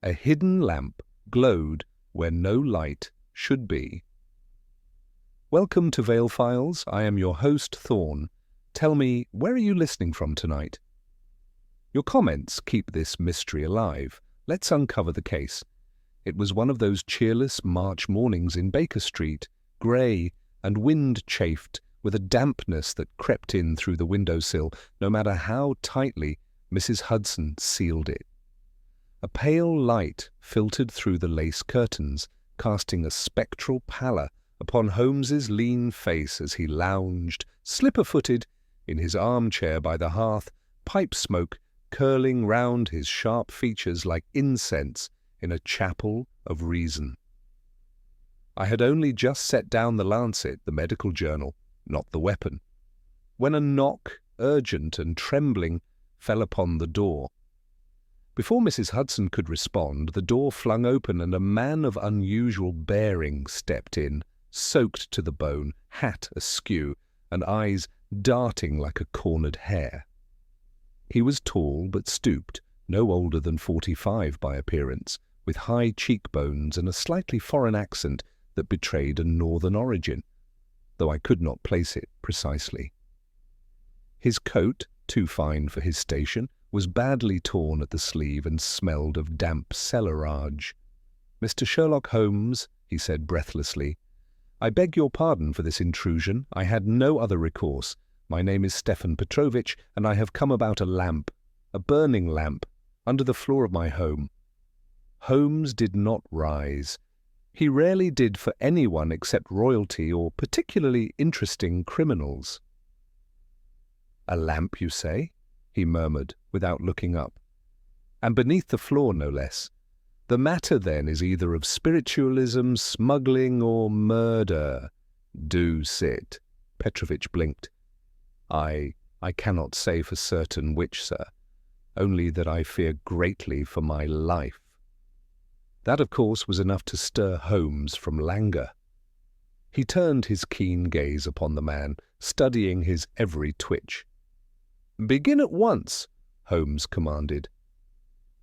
A hidden lamp glowed where no light should be. Welcome to Vale Files. I am your host, Thorn. Tell me, where are you listening from tonight? Your comments keep this mystery alive. Let's uncover the case. It was one of those cheerless March mornings in Baker Street, grey and wind-chafed, with a dampness that crept in through the windowsill, no matter how tightly Mrs. Hudson sealed it. A pale light filtered through the lace curtains, casting a spectral pallor upon Holmes's lean face as he lounged, slipper-footed, in his armchair by the hearth, pipe smoke curling round his sharp features like incense in a chapel of reason. I had only just set down the lancet, the medical journal, not the weapon, when a knock, urgent and trembling, fell upon the door. Before Mrs. Hudson could respond, the door flung open and a man of unusual bearing stepped in, soaked to the bone, hat askew, and eyes darting like a cornered hare. He was tall but stooped, no older than 45 by appearance, with high cheekbones and a slightly foreign accent that betrayed a northern origin, though I could not place it precisely. His coat, too fine for his station, was badly torn at the sleeve and smelled of damp cellarage. "Mr. Sherlock Holmes," he said breathlessly, "I beg your pardon for this intrusion. I had no other recourse. My name is Stefan Petrovich, and I have come about a lamp, a burning lamp, under the floor of my home." Holmes did not rise. He rarely did for anyone except royalty or particularly interesting criminals. "A lamp, you say?" he murmured, without looking up. "And beneath the floor, no less. The matter, then, is either of spiritualism, smuggling, or murder." "Do sit." Petrovich blinked. I cannot say for certain which, sir. Only that I fear greatly for my life." That, of course, was enough to stir Holmes from languor. He turned his keen gaze upon the man, studying his every twitch. "Begin at once," Holmes commanded.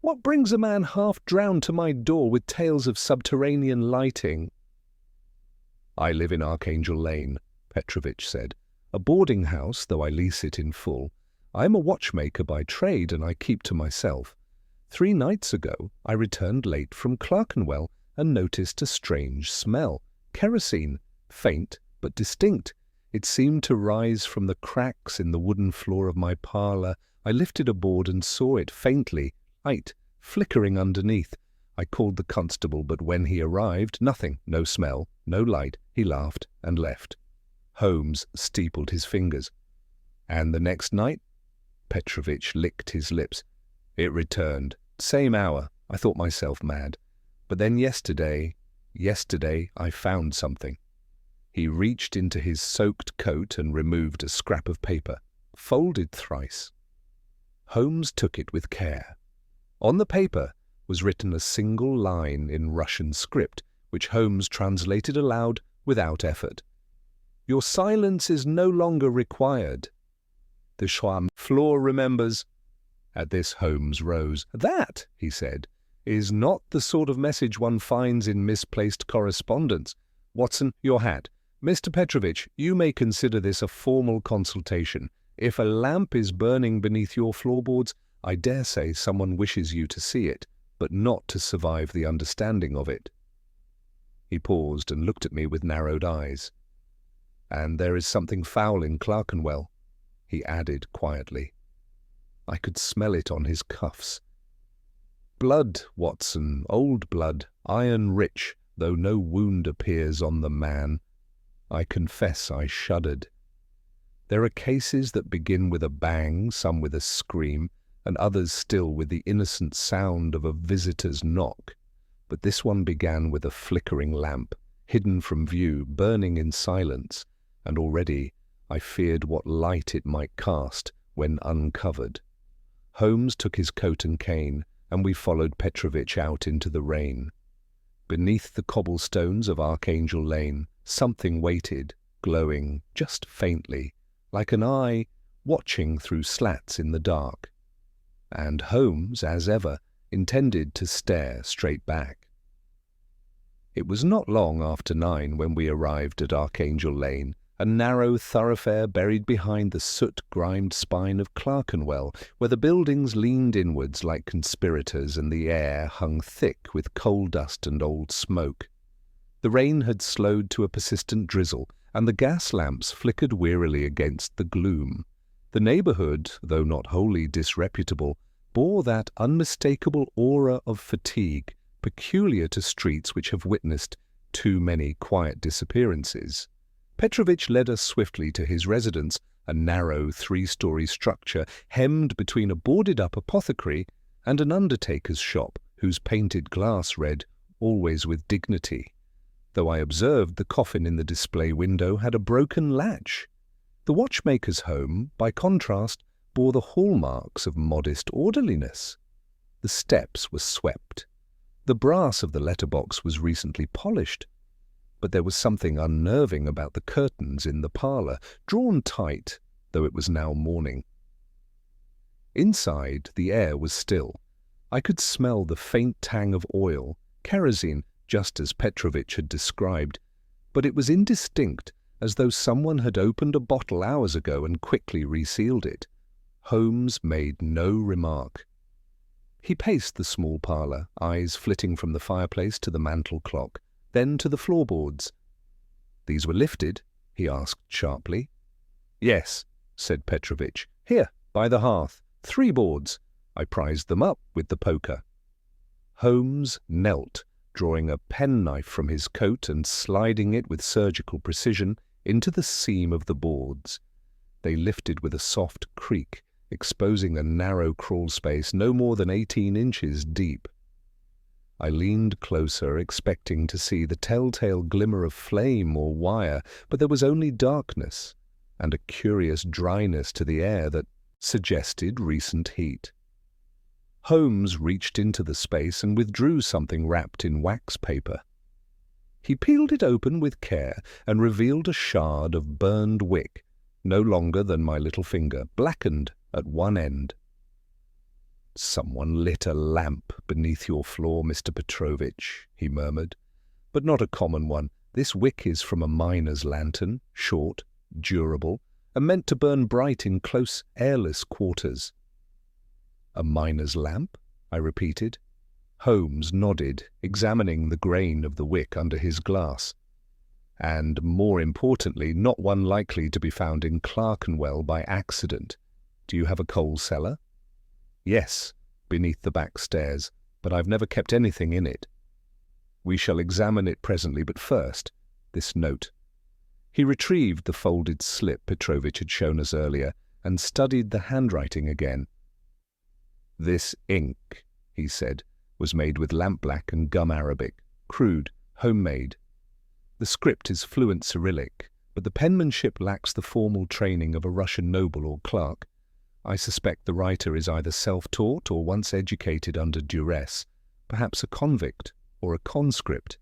"What brings a man half-drowned to my door with tales of subterranean lighting?" "I live in Archangel Lane," Petrovich said. "A boarding house, though I lease it in full. I am a watchmaker by trade, and I keep to myself. 3 nights ago I returned late from Clerkenwell and noticed a strange smell. Kerosene, faint but distinct. It seemed to rise from the cracks in the wooden floor of my parlour. I lifted a board and saw it faintly, light, flickering underneath. I called the constable, but when he arrived, nothing, no smell, no light. He laughed and left." Holmes steepled his fingers. "And the next night?" Petrovich licked his lips. "It returned. Same hour. I thought myself mad. But then yesterday I found something." He reached into his soaked coat and removed a scrap of paper, folded thrice. Holmes took it with care. On the paper was written a single line in Russian script, which Holmes translated aloud without effort. "Your silence is no longer required. The Schwarm floor remembers." At this Holmes rose. "That," he said, "is not the sort of message one finds in misplaced correspondence. Watson, your hat. Mr. Petrovich, you may consider this a formal consultation. If a lamp is burning beneath your floorboards, I dare say someone wishes you to see it, but not to survive the understanding of it." He paused and looked at me with narrowed eyes. "And there is something foul in Clerkenwell," he added quietly. I could smell it on his cuffs. "Blood, Watson, old blood, iron-rich, though no wound appears on the man." I confess I shuddered. There are cases that begin with a bang, some with a scream, and others still with the innocent sound of a visitor's knock. But this one began with a flickering lamp, hidden from view, burning in silence, and already I feared what light it might cast when uncovered. Holmes took his coat and cane, and we followed Petrovich out into the rain. Beneath the cobblestones of Archangel Lane, something waited, glowing just faintly, like an eye watching through slats in the dark. And Holmes, as ever, intended to stare straight back. It was not long after 9 when we arrived at Archangel Lane, a narrow thoroughfare buried behind the soot-grimed spine of Clerkenwell, where the buildings leaned inwards like conspirators and the air hung thick with coal dust and old smoke. The rain had slowed to a persistent drizzle, and the gas lamps flickered wearily against the gloom. The neighbourhood, though not wholly disreputable, bore that unmistakable aura of fatigue peculiar to streets which have witnessed too many quiet disappearances. Petrovich led us swiftly to his residence, a narrow 3-story structure hemmed between a boarded-up apothecary and an undertaker's shop whose painted glass read, "Always with dignity," though I observed the coffin in the display window had a broken latch. The watchmaker's home, by contrast, bore the hallmarks of modest orderliness. The steps were swept. The brass of the letterbox was recently polished, but there was something unnerving about the curtains in the parlour, drawn tight, though it was now morning. Inside, the air was still. I could smell the faint tang of oil, kerosene, just as Petrovich had described, but it was indistinct, as though someone had opened a bottle hours ago and quickly resealed it. Holmes made no remark. He paced the small parlour, eyes flitting from the fireplace to the mantel clock, then to the floorboards. "These were lifted?" he asked sharply. "Yes," said Petrovich. "Here, by the hearth. 3 boards. I prized them up with the poker." Holmes knelt, drawing a penknife from his coat and sliding it with surgical precision into the seam of the boards. They lifted with a soft creak, exposing a narrow crawl space no more than 18 inches deep. I leaned closer, expecting to see the telltale glimmer of flame or wire, but there was only darkness and a curious dryness to the air that suggested recent heat. Holmes reached into the space and withdrew something wrapped in wax paper. He peeled it open with care and revealed a shard of burned wick, no longer than my little finger, blackened at one end. "Someone lit a lamp beneath your floor, Mr. Petrovich," he murmured. "But not a common one. This wick is from a miner's lantern, short, durable, and meant to burn bright in close, airless quarters." "A miner's lamp?" I repeated. Holmes nodded, examining the grain of the wick under his glass. "And, more importantly, not one likely to be found in Clerkenwell by accident. Do you have a coal cellar?" "Yes, beneath the back stairs, but I've never kept anything in it." "We shall examine it presently, but first, this note." He retrieved the folded slip Petrovich had shown us earlier and studied the handwriting again. "This ink," he said, "was made with lampblack and gum arabic, crude, homemade. The script is fluent Cyrillic, but the penmanship lacks the formal training of a Russian noble or clerk. I suspect the writer is either self-taught or once educated under duress, perhaps a convict or a conscript."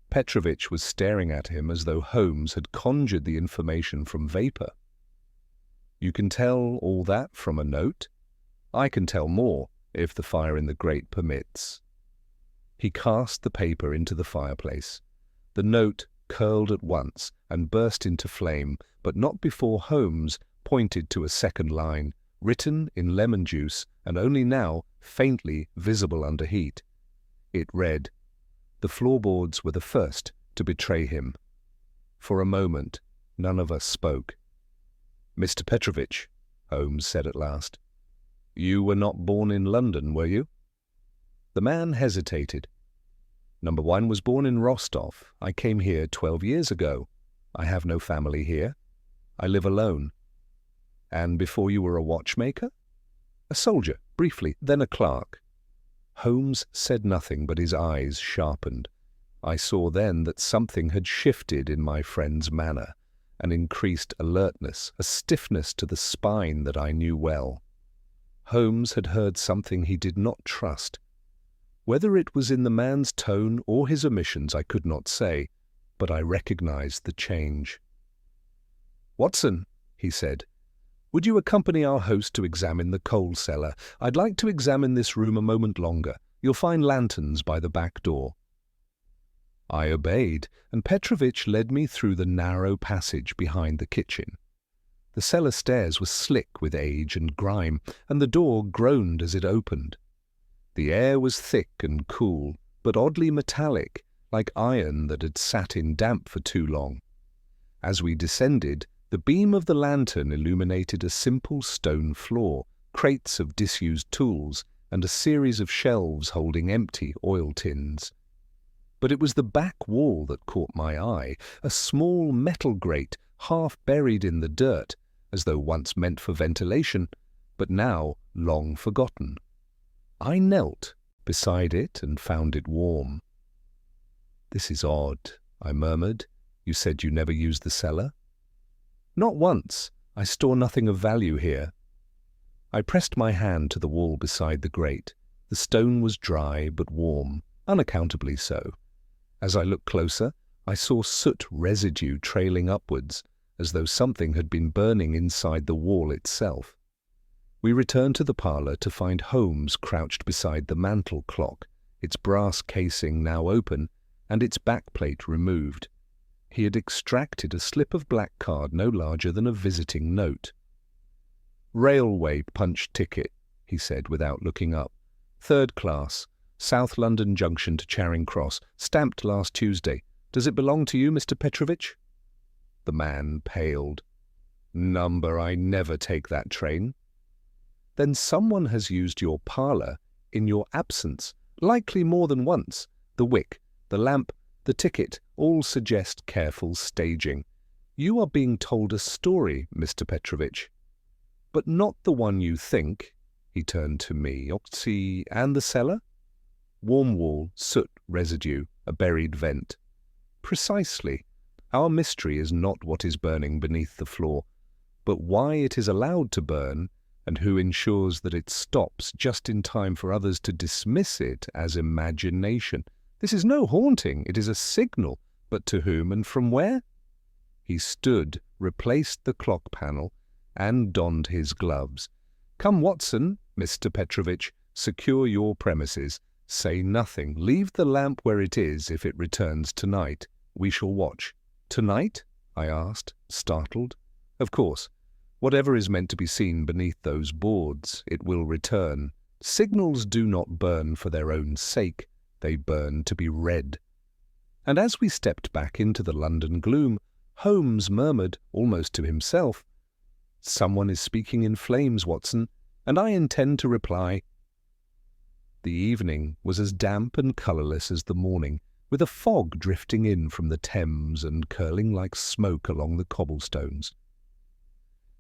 Petrovich was staring at him as though Holmes had conjured the information from vapour. "You can tell all that from a note? I can tell more, if the fire in the grate permits." He cast the paper into the fireplace. The note curled at once and burst into flame, but not before Holmes pointed to a second line, written in lemon juice and only now faintly visible under heat. It read, "The floorboards were the first to betray him." For a moment, none of us spoke. "Mr. Petrovich," Holmes said at last, "you were not born in London, were you?" The man hesitated. "Number 1 was born in Rostov. I came here 12 years ago. I have no family here. I live alone." "And before you were a watchmaker?" "A soldier, briefly, then a clerk." Holmes said nothing, but his eyes sharpened. I saw then that something had shifted in my friend's manner, an increased alertness, a stiffness to the spine that I knew well. Holmes had heard something he did not trust. Whether it was in the man's tone or his omissions I could not say, but I recognized the change. "Watson," he said, Would you accompany our host to examine the coal cellar? I'd like to examine this room a moment longer. You'll find lanterns by the back door." I obeyed, and Petrovich led me through the narrow passage behind the kitchen. The cellar stairs were slick with age and grime, and the door groaned as it opened. The air was thick and cool, but oddly metallic, like iron that had sat in damp for too long. As we descended, the beam of the lantern illuminated a simple stone floor, crates of disused tools, and a series of shelves holding empty oil tins. But it was the back wall that caught my eye, a small metal grate half buried in the dirt, as though once meant for ventilation, but now long forgotten. I knelt beside it and found it warm. "This is odd," I murmured. "You said you never used the cellar?" "Not once. I store nothing of value here." I pressed my hand to the wall beside the grate. The stone was dry but warm, unaccountably so. As I looked closer, I saw soot residue trailing upwards, as though something had been burning inside the wall itself. We returned to the parlour to find Holmes crouched beside the mantel clock, its brass casing now open and its backplate removed. He had extracted a slip of black card no larger than a visiting note. "Railway punch ticket," he said without looking up. "Third class, South London Junction to Charing Cross, stamped last Tuesday. Does it belong to you, Mr. Petrovich?" The man paled. "Number, I never take that train." "Then someone has used your parlour in your absence, likely more than once. The wick, the lamp, the ticket all suggest careful staging. You are being told a story, Mr. Petrovich. But not the one you think." He turned to me. "See, and the cellar?" "Warm wall, soot residue, a buried vent." "Precisely. Our mystery is not what is burning beneath the floor, but why it is allowed to burn, and who ensures that it stops just in time for others to dismiss it as imagination. This is no haunting, it is a signal, but to whom and from where?" He stood, replaced the clock panel, and donned his gloves. "Come, Watson, Mr. Petrovich, secure your premises. Say nothing. Leave the lamp where it is if it returns tonight. We shall watch." "Tonight?" I asked, startled. "Of course. Whatever is meant to be seen beneath those boards, it will return. Signals do not burn for their own sake. They burn to be read." And as we stepped back into the London gloom, Holmes murmured, almost to himself, "Someone is speaking in flames, Watson, and I intend to reply." The evening was as damp and colourless as the morning, with a fog drifting in from the Thames and curling like smoke along the cobblestones.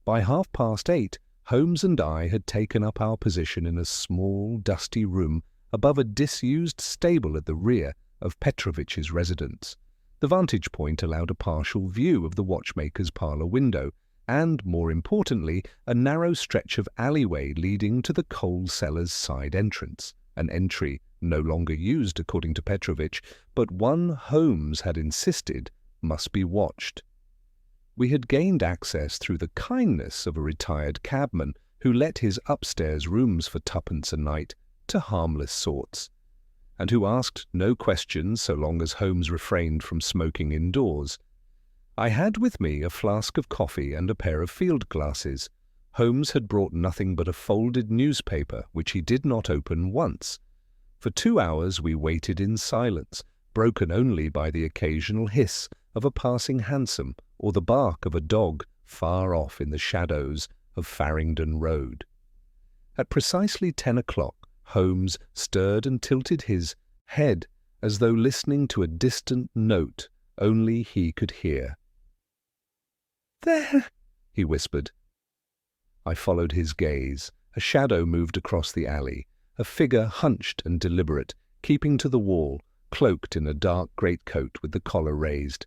By 8:30, Holmes and I had taken up our position in a small, dusty room above a disused stable at the rear of Petrovich's residence. The vantage point allowed a partial view of the watchmaker's parlour window, and, more importantly, a narrow stretch of alleyway leading to the coal cellar's side entrance, an entry no longer used according to Petrovich, but one Holmes had insisted must be watched. We had gained access through the kindness of a retired cabman who let his upstairs rooms for twopence a night to harmless sorts, and who asked no questions so long as Holmes refrained from smoking indoors. I had with me a flask of coffee and a pair of field glasses. Holmes had brought nothing but a folded newspaper, which he did not open once. For 2 hours we waited in silence, broken only by the occasional hiss of a passing hansom or the bark of a dog far off in the shadows of Farringdon Road. At precisely 10 o'clock, Holmes stirred and tilted his head as though listening to a distant note only he could hear. "There," he whispered. I followed his gaze. A shadow moved across the alley, a figure hunched and deliberate, keeping to the wall, cloaked in a dark greatcoat with the collar raised.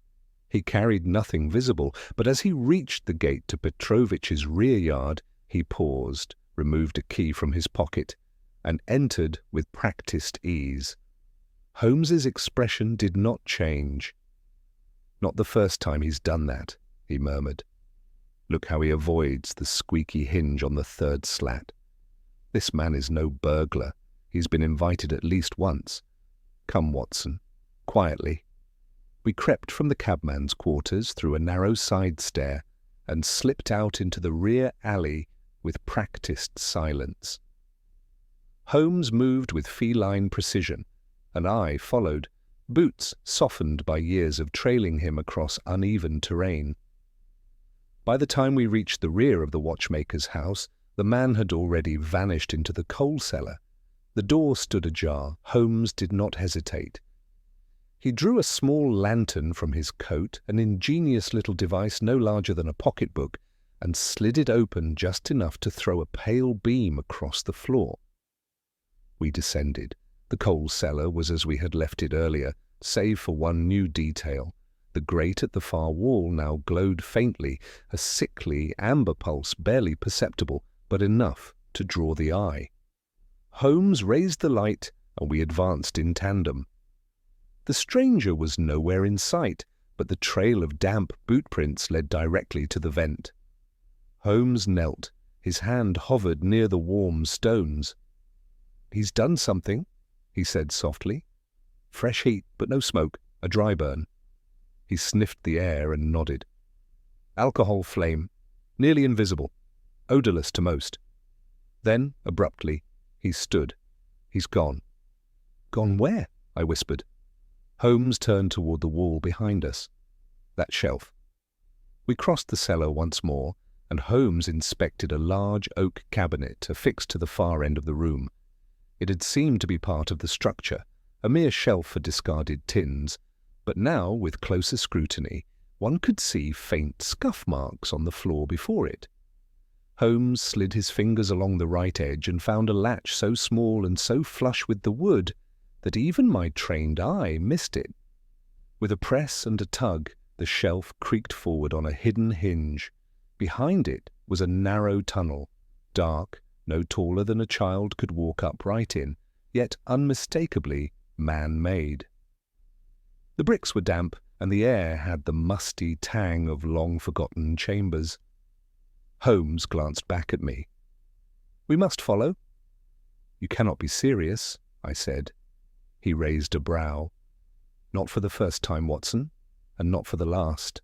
He carried nothing visible, but as he reached the gate to Petrovich's rear yard, he paused, removed a key from his pocket, and entered with practised ease. Holmes's expression did not change. "Not the first time he's done that," he murmured. Look how he avoids the squeaky hinge on the third slat. This man is no burglar. He's been invited at least once. Come, Watson. Quietly. We crept from the cabman's quarters through a narrow side stair and slipped out into the rear alley with practiced silence. Holmes moved with feline precision, and I followed, boots softened by years of trailing him across uneven terrain. By the time we reached the rear of the watchmaker's house, the man had already vanished into the coal cellar. The door stood ajar. Holmes did not hesitate. He drew a small lantern from his coat, an ingenious little device no larger than a pocketbook, and slid it open just enough to throw a pale beam across the floor. We descended. The coal cellar was as we had left it earlier, save for one new detail. The grate at the far wall now glowed faintly, a sickly amber pulse barely perceptible, but enough to draw the eye. Holmes raised the light, and we advanced in tandem. The stranger was nowhere in sight, but the trail of damp bootprints led directly to the vent. Holmes knelt. His hand hovered near the warm stones. "He's done something," he said softly. "Fresh heat, but no smoke, a dry burn." He sniffed the air and nodded. "Alcohol flame, nearly invisible, odorless to most." Then, abruptly, he stood. "He's gone." "Gone where?" I whispered. Holmes turned toward the wall behind us. "That shelf." We crossed the cellar once more, and Holmes inspected a large oak cabinet affixed to the far end of the room. It had seemed to be part of the structure, a mere shelf for discarded tins, but now, with closer scrutiny, one could see faint scuff marks on the floor before it. Holmes slid his fingers along the right edge and found a latch so small and so flush with the wood that even my trained eye missed it. With a press and a tug, the shelf creaked forward on a hidden hinge. Behind it was a narrow tunnel, dark, no taller than a child could walk upright in, yet unmistakably man-made. The bricks were damp, and the air had the musty tang of long-forgotten chambers. Holmes glanced back at me. "We must follow." "You cannot be serious," I said. He raised a brow. "Not for the first time, Watson, and not for the last."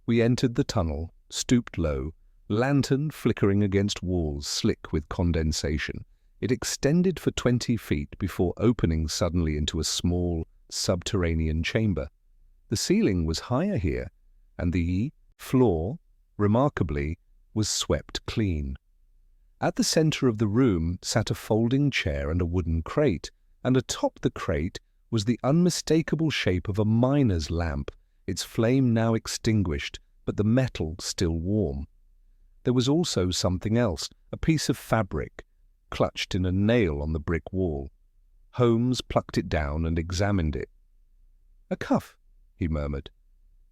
We entered the tunnel, stooped low, lantern flickering against walls slick with condensation. It extended for 20 feet before opening suddenly into a small, subterranean chamber. The ceiling was higher here, and the floor, remarkably, was swept clean. At the center of the room sat a folding chair and a wooden crate, and atop the crate was the unmistakable shape of a miner's lamp, its flame now extinguished, but the metal still warm. There was also something else, a piece of fabric, clutched in a nail on the brick wall. Holmes plucked it down and examined it. "A cuff," he murmured.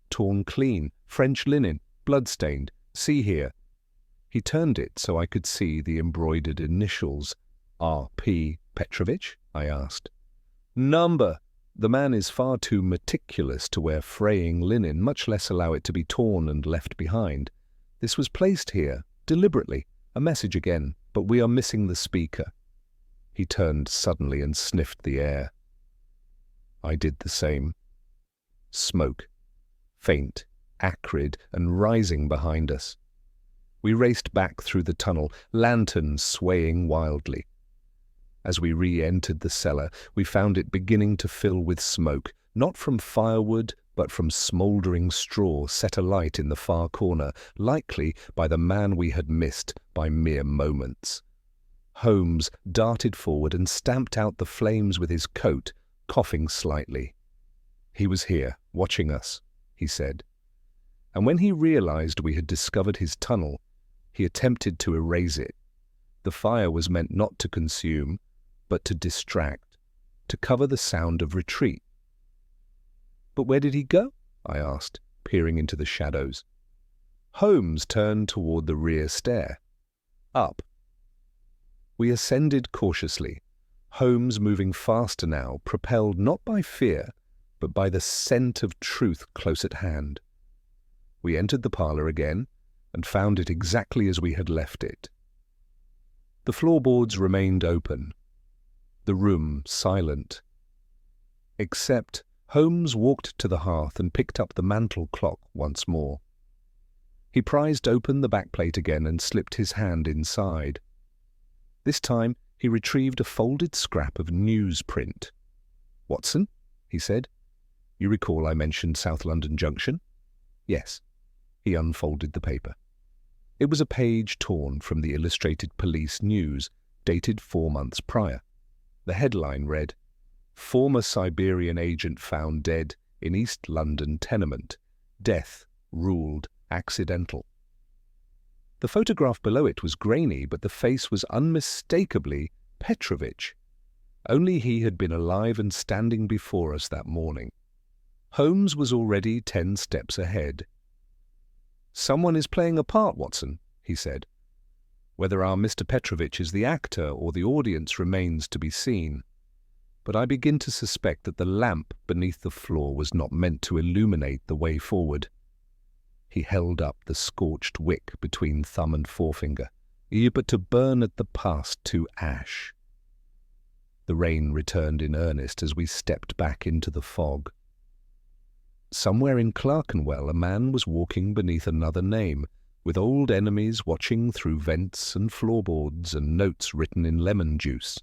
"Torn clean, French linen, blood-stained. See here." He turned it so I could see the embroidered initials. "R.P. Petrovich?" I asked. "Number." The man is far too meticulous to wear fraying linen, much less allow it to be torn and left behind. This was placed here, deliberately. A message again, but we are missing the speaker. He turned suddenly and sniffed the air. I did the same. Smoke. Faint, acrid, and rising behind us. We raced back through the tunnel, lanterns swaying wildly. As we re-entered the cellar, we found it beginning to fill with smoke, not from firewood, but from smouldering straw set alight in the far corner, likely by the man we had missed by mere moments. Holmes darted forward and stamped out the flames with his coat, coughing slightly. "He was here, watching us," he said. And when he realized we had discovered his tunnel, he attempted to erase it. The fire was meant not to consume, but to distract, to cover the sound of retreat. "But where did he go?" I asked, peering into the shadows. Holmes turned toward the rear stair. "Up." We ascended cautiously, Holmes moving faster now, propelled not by fear, but by the scent of truth close at hand. We entered the parlor again, and found it exactly as we had left it. The floorboards remained open, the room silent. Except Holmes walked to the hearth and picked up the mantel clock once more. He prized open the backplate again and slipped his hand inside. This time he retrieved a folded scrap of newsprint. "Watson," he said, "you recall I mentioned South London Junction?" "Yes." He unfolded the paper. It was a page torn from the Illustrated Police News, dated 4 months prior. The headline read, "Former Siberian agent found dead in East London tenement. Death ruled accidental." The photograph below it was grainy, but the face was unmistakably Petrovich. Only he had been alive and standing before us that morning. Holmes was already 10 steps ahead. "Someone is playing a part, Watson," he said. "Whether our Mr. Petrovich is the actor or the audience remains to be seen. But I begin to suspect that the lamp beneath the floor was not meant to illuminate the way forward." He held up the scorched wick between thumb and forefinger, but to burn at the past to ash. The rain returned in earnest as we stepped back into the fog. Somewhere in Clerkenwell a man was walking beneath another name, with old enemies watching through vents and floorboards and notes written in lemon juice.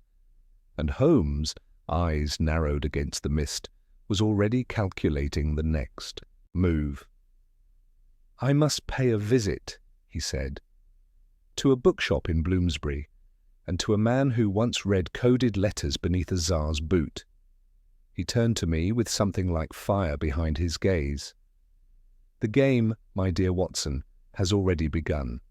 And Holmes, eyes narrowed against the mist, was already calculating the next move. "I must pay a visit," he said, "to a bookshop in Bloomsbury, and to a man who once read coded letters beneath a Tsar's boot." He turned to me with something like fire behind his gaze. "The game, my dear Watson, has already begun."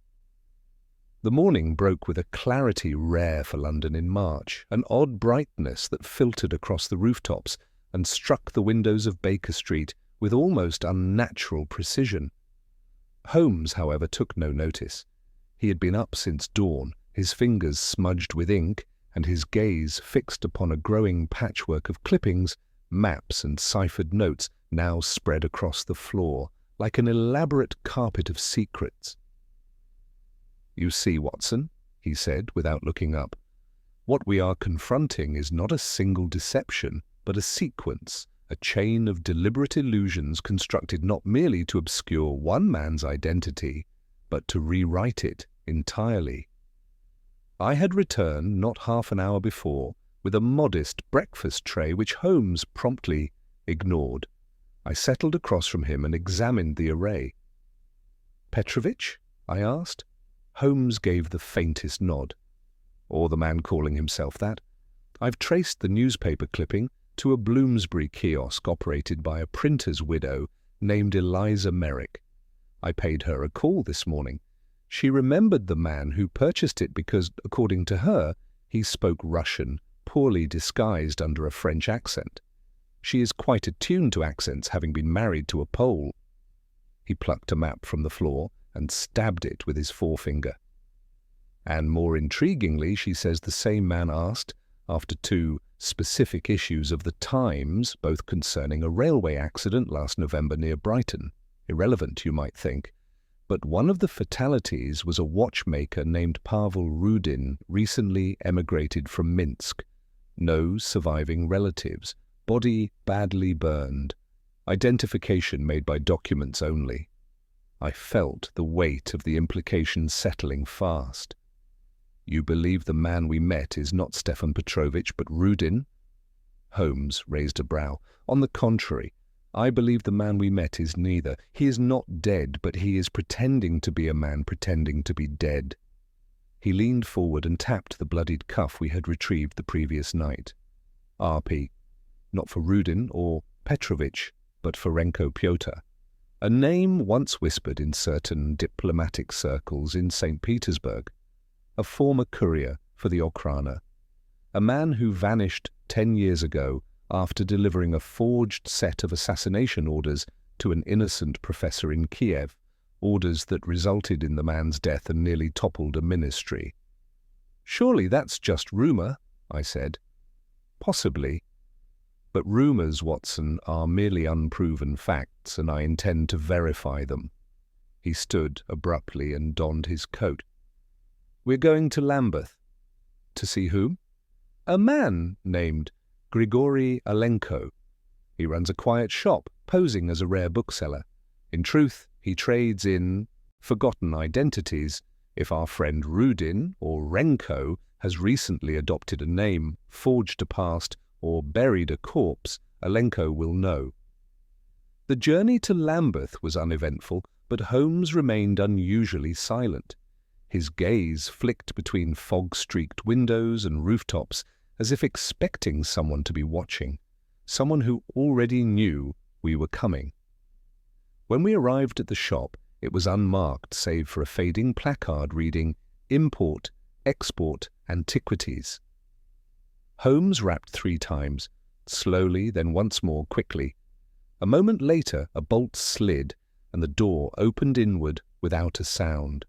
The morning broke with a clarity rare for London in March, an odd brightness that filtered across the rooftops and struck the windows of Baker Street with almost unnatural precision. Holmes, however, took no notice. He had been up since dawn, his fingers smudged with ink, and his gaze fixed upon a growing patchwork of clippings, maps and ciphered notes now spread across the floor like an elaborate carpet of secrets. "You see, Watson," he said without looking up, "what we are confronting is not a single deception, but a sequence, a chain of deliberate illusions constructed not merely to obscure one man's identity, but to rewrite it entirely." I had returned not half an hour before with a modest breakfast tray which Holmes promptly ignored. I settled across from him and examined the array. "Petrovich?" I asked. Holmes gave the faintest nod. "Or the man calling himself that. I've traced the newspaper clipping to a Bloomsbury kiosk operated by a printer's widow named Eliza Merrick. I paid her a call this morning. She remembered the man who purchased it because, according to her, he spoke Russian, poorly disguised under a French accent. She is quite attuned to accents, having been married to a Pole." He plucked a map from the floor and stabbed it with his forefinger. "And more intriguingly, she says the same man asked, after 2 specific issues of the Times, both concerning a railway accident last November near Brighton. Irrelevant, you might think. But one of the fatalities was a watchmaker named Pavel Rudin, recently emigrated from Minsk. No surviving relatives. Body badly burned. Identification made by documents only." I felt the weight of the implication settling fast. "You believe the man we met is not Stefan Petrovich, but Rudin?" Holmes raised a brow. "On the contrary, I believe the man we met is neither. He is not dead, but he is pretending to be a man pretending to be dead." He leaned forward and tapped the bloodied cuff we had retrieved the previous night. "RP. Not for Rudin or Petrovich, but Ferenko Pyotr. A name once whispered in certain diplomatic circles in St. Petersburg. A former courier for the Okhrana. A man who vanished 10 years ago after delivering a forged set of assassination orders to an innocent professor in Kiev, orders that resulted in the man's death and nearly toppled a ministry." "Surely that's just rumour," I said. "Possibly. But rumours, Watson, are merely unproven facts, and I intend to verify them." He stood abruptly and donned his coat. "We're going to Lambeth." "To see whom?" "A man named Grigory Alenko. He runs a quiet shop, posing as a rare bookseller. In truth, he trades in forgotten identities. If our friend Rudin or Renko has recently adopted a name, forged a past, or buried a corpse, Alenko will know." The journey to Lambeth was uneventful, but Holmes remained unusually silent. His gaze flicked between fog-streaked windows and rooftops, as if expecting someone to be watching, someone who already knew we were coming. When we arrived at the shop, it was unmarked save for a fading placard reading "Import, Export, Antiquities." Holmes rapped 3 times, slowly, then once more quickly. A moment later, a bolt slid, and the door opened inward without a sound.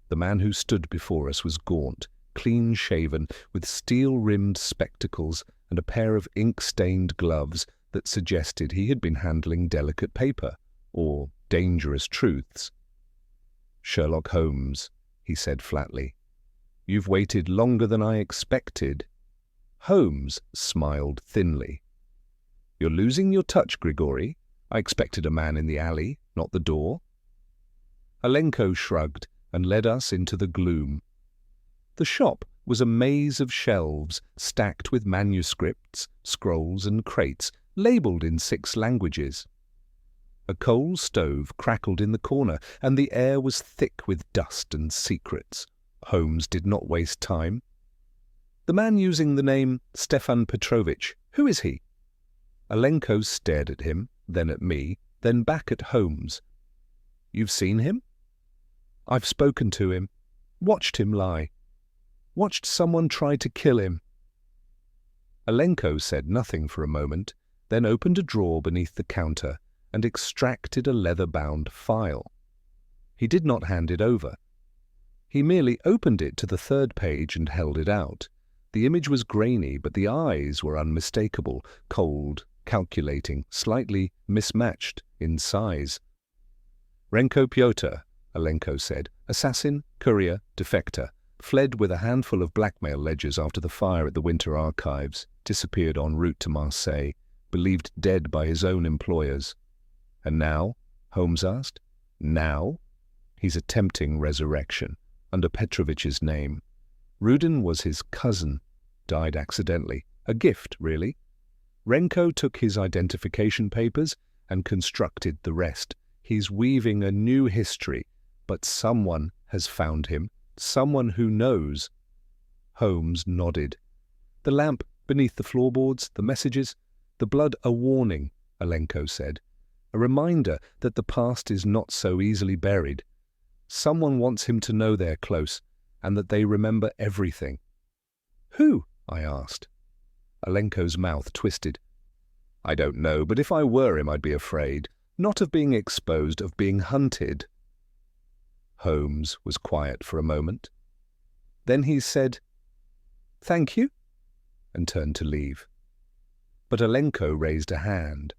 The man who stood before us was gaunt, clean-shaven, with steel-rimmed spectacles and a pair of ink-stained gloves that suggested he had been handling delicate paper, or dangerous truths. "Sherlock Holmes," he said flatly. "You've waited longer than I expected." Holmes smiled thinly. "You're losing your touch, Grigory. I expected a man in the alley, not the door." Alenko shrugged and led us into the gloom. The shop was a maze of shelves stacked with manuscripts, scrolls and crates, labelled in 6 languages. A coal stove crackled in the corner, and the air was thick with dust and secrets. Holmes did not waste time. "The man using the name Stefan Petrovich, who is he?" Alenko stared at him, then at me, then back at Holmes. "You've seen him?" "I've spoken to him, watched him lie, watched someone try to kill him." Alenko said nothing for a moment, then opened a drawer beneath the counter and extracted a leather-bound file. He did not hand it over. He merely opened it to the 3rd page and held it out. The image was grainy, but the eyes were unmistakable, cold, calculating, slightly mismatched in size. "Renko Pyotr," Alenko said, "assassin, courier, defector, fled with a handful of blackmail ledgers after the fire at the Winter Archives, disappeared en route to Marseille, believed dead by his own employers." "And now?" Holmes asked. "Now? He's attempting resurrection, under Petrovich's name. Rudin was his cousin, died accidentally. A gift, really. Renko took his identification papers and constructed the rest. He's weaving a new history, but someone has found him, someone who knows." Holmes nodded. "The lamp beneath the floorboards, the messages, the blood, a warning," Alenko said. "A reminder that the past is not so easily buried. Someone wants him to know they're close, and that they remember everything." "Who?" I asked. Alenko's mouth twisted. "I don't know, but if I were him I'd be afraid. Not of being exposed, of being hunted." Holmes was quiet for a moment. Then he said, "Thank you," and turned to leave. But Alenko raised a hand.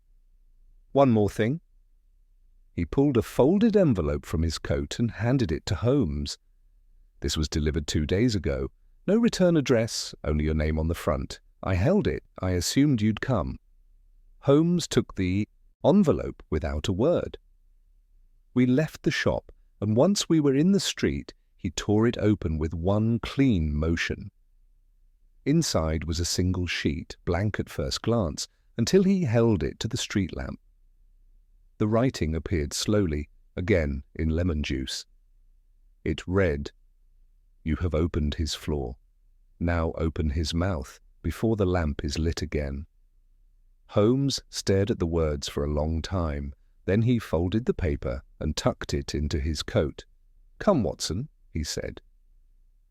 "One more thing." He pulled a folded envelope from his coat and handed it to Holmes. "This was delivered 2 days ago. No return address, only your name on the front. I held it. I assumed you'd come." Holmes took the envelope without a word. We left the shop, and once we were in the street, he tore it open with one clean motion. Inside was a single sheet, blank at first glance, until he held it to the street lamp. The writing appeared slowly, again in lemon juice. It read, "You have opened his floor. Now open his mouth, before the lamp is lit again." Holmes stared at the words for a long time. Then he folded the paper and tucked it into his coat. "Come, Watson," he said.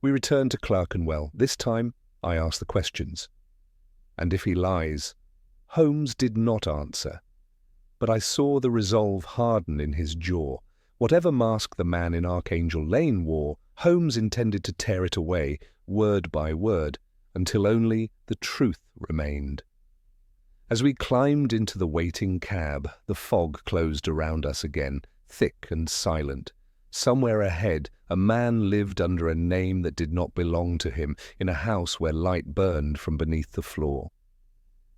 We returned to Clerkenwell. This time I asked the questions. "And if he lies?" Holmes did not answer, but I saw the resolve harden in his jaw. Whatever mask the man in Archangel Lane wore, Holmes intended to tear it away, word by word, until only the truth remained. As we climbed into the waiting cab, the fog closed around us again, thick and silent. Somewhere ahead, a man lived under a name that did not belong to him, in a house where light burned from beneath the floor.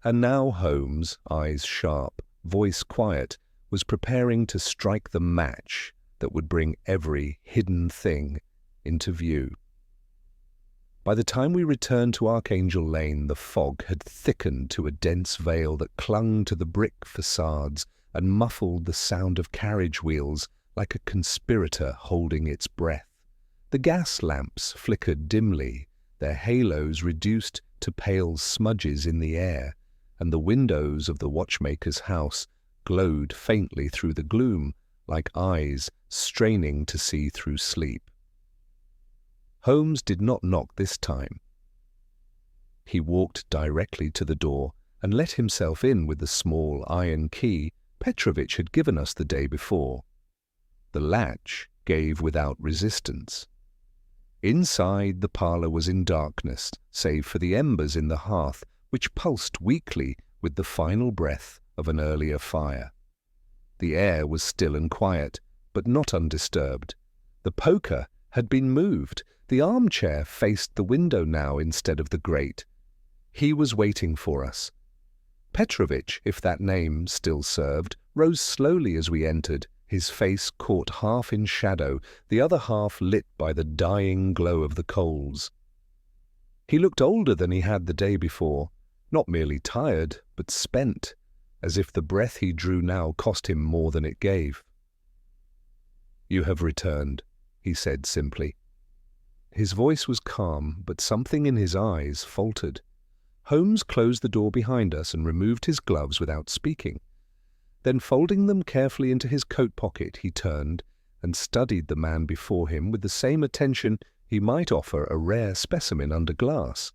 And now Holmes, eyes sharp, voice quiet, was preparing to strike the match that would bring every hidden thing into view. By the time we returned to Archangel Lane, the fog had thickened to a dense veil that clung to the brick facades and muffled the sound of carriage wheels like a conspirator holding its breath. The gas lamps flickered dimly, their halos reduced to pale smudges in the air, and the windows of the watchmaker's house glowed faintly through the gloom, like eyes straining to see through sleep. Holmes did not knock this time. He walked directly to the door and let himself in with the small iron key Petrovich had given us the day before. The latch gave without resistance. Inside, the parlour was in darkness, save for the embers in the hearth, which pulsed weakly with the final breath of an earlier fire. The air was still and quiet, but not undisturbed. The poker had been moved. The armchair faced the window now instead of the grate. He was waiting for us. Petrovich, if that name still served, rose slowly as we entered, his face caught half in shadow, the other half lit by the dying glow of the coals. He looked older than he had the day before, not merely tired, but spent, as if the breath he drew now cost him more than it gave. "You have returned," he said simply. His voice was calm, but something in his eyes faltered. Holmes closed the door behind us and removed his gloves without speaking. Then, folding them carefully into his coat pocket, he turned and studied the man before him with the same attention he might offer a rare specimen under glass.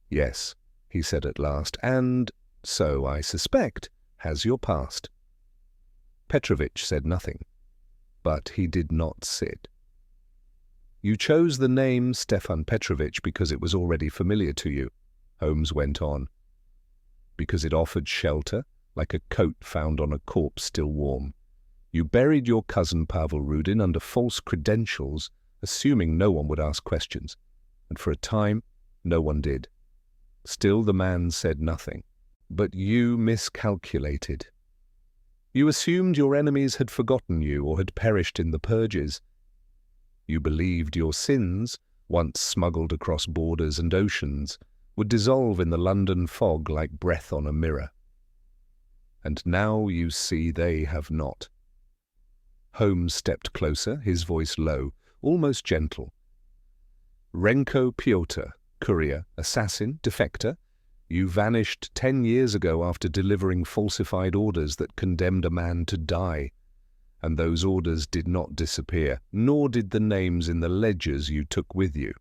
"Yes," he said at last, "and so, I suspect, has your past." Petrovich said nothing, but he did not sit. "You chose the name Stefan Petrovich because it was already familiar to you," Holmes went on. "Because it offered shelter, like a coat found on a corpse still warm. You buried your cousin Pavel Rudin under false credentials, assuming no one would ask questions, and for a time no one did. Still the man said nothing. But you miscalculated. You assumed your enemies had forgotten you or had perished in the purges. You believed your sins, once smuggled across borders and oceans, would dissolve in the London fog like breath on a mirror. And now you see they have not." Holmes stepped closer, his voice low, almost gentle. "Renko Pyotr, courier, assassin, defector, you vanished 10 years ago after delivering falsified orders that condemned a man to die. And those orders did not disappear, nor did the names in the ledgers you took with you."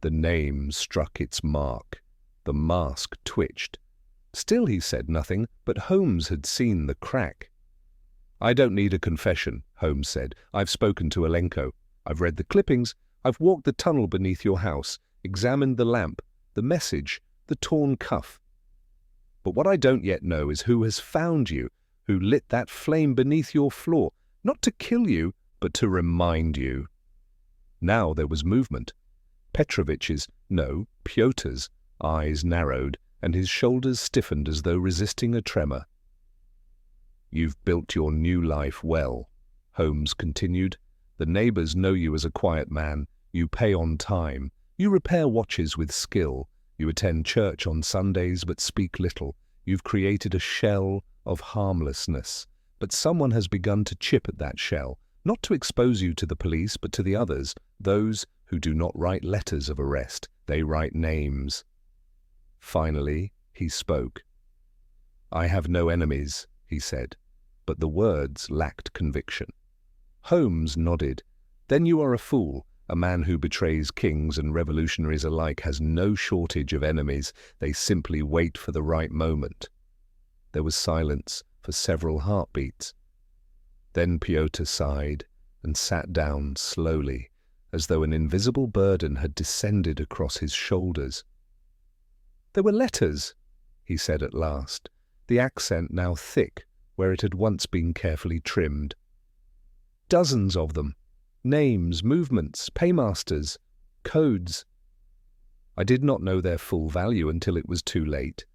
The name struck its mark. The mask twitched. Still he said nothing, but Holmes had seen the crack. "I don't need a confession," Holmes said. "I've spoken to Alenko. I've read the clippings. I've walked the tunnel beneath your house, examined the lamp, the message, the torn cuff. But what I don't yet know is who has found you, who lit that flame beneath your floor, not to kill you, but to remind you." Now there was movement. Pyotr's eyes narrowed, and his shoulders stiffened as though resisting a tremor. "You've built your new life well," Holmes continued. "The neighbors know you as a quiet man. You pay on time. You repair watches with skill. You attend church on Sundays but speak little. You've created a shell of harmlessness. But someone has begun to chip at that shell, not to expose you to the police, but to the others, those who do not write letters of arrest. They write names." Finally, he spoke. "I have no enemies," he said, but the words lacked conviction. Holmes nodded. "Then you are a fool. A man who betrays kings and revolutionaries alike has no shortage of enemies. They simply wait for the right moment." There was silence for several heartbeats. Then Pyotr sighed and sat down slowly, as though an invisible burden had descended across his shoulders. "There were letters," he said at last, the accent now thick where it had once been carefully trimmed. Dozens of them. Names, movements, paymasters, codes. I did not know their full value until it was too late.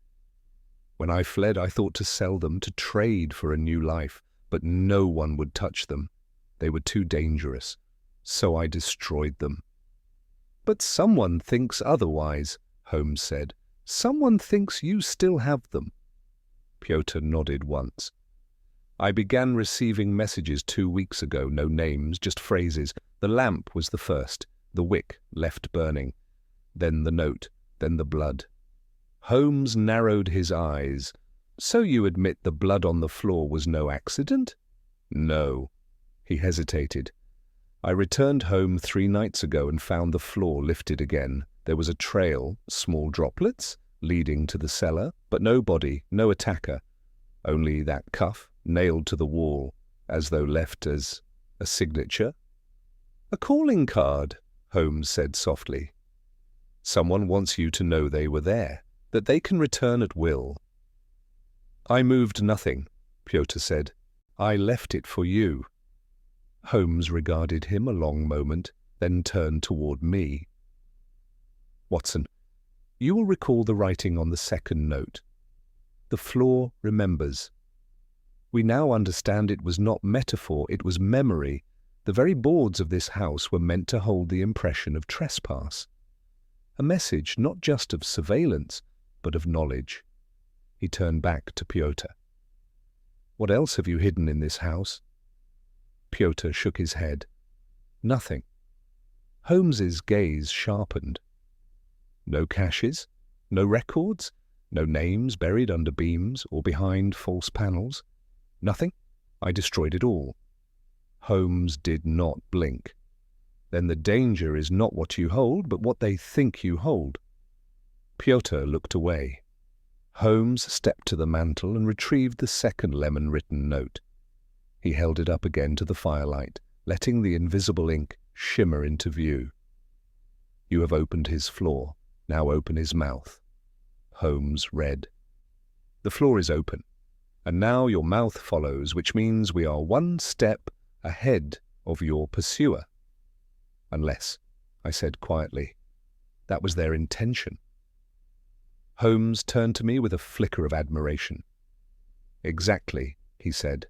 When I fled, I thought to sell them, to trade for a new life, but no one would touch them. They were too dangerous, so I destroyed them. But someone thinks otherwise, Holmes said. Someone thinks you still have them. Pyotr nodded once. I began receiving messages 2 weeks ago, no names, just phrases. The lamp was the first, the wick left burning. Then the note, then the blood. Holmes narrowed his eyes. So you admit the blood on the floor was no accident? No. He hesitated. I returned home 3 nights ago and found the floor lifted again. There was a trail, small droplets, leading to the cellar, but no body, no attacker. Only that cuff, nailed to the wall, as though left as a signature. A calling card, Holmes said softly. Someone wants you to know they were there, that they can return at will. I moved nothing, Pyotr said. I left it for you. Holmes regarded him a long moment, then turned toward me. Watson, you will recall the writing on the second note. The floor remembers. We now understand it was not metaphor, it was memory. The very boards of this house were meant to hold the impression of trespass. A message not just of surveillance, but of knowledge. He turned back to Pyotr. What else have you hidden in this house? Pyotr shook his head. Nothing. Holmes's gaze sharpened. No caches? No records? No names buried under beams or behind false panels? Nothing? I destroyed it all. Holmes did not blink. Then the danger is not what you hold, but what they think you hold. Pyotr looked away. Holmes stepped to the mantel and retrieved the second lemon-written note. He held it up again to the firelight, letting the invisible ink shimmer into view. You have opened his floor. Now open his mouth. Holmes read. The floor is open, and now your mouth follows, which means we are 1 step ahead of your pursuer. Unless, I said quietly, that was their intention. Holmes turned to me with a flicker of admiration. Exactly, he said.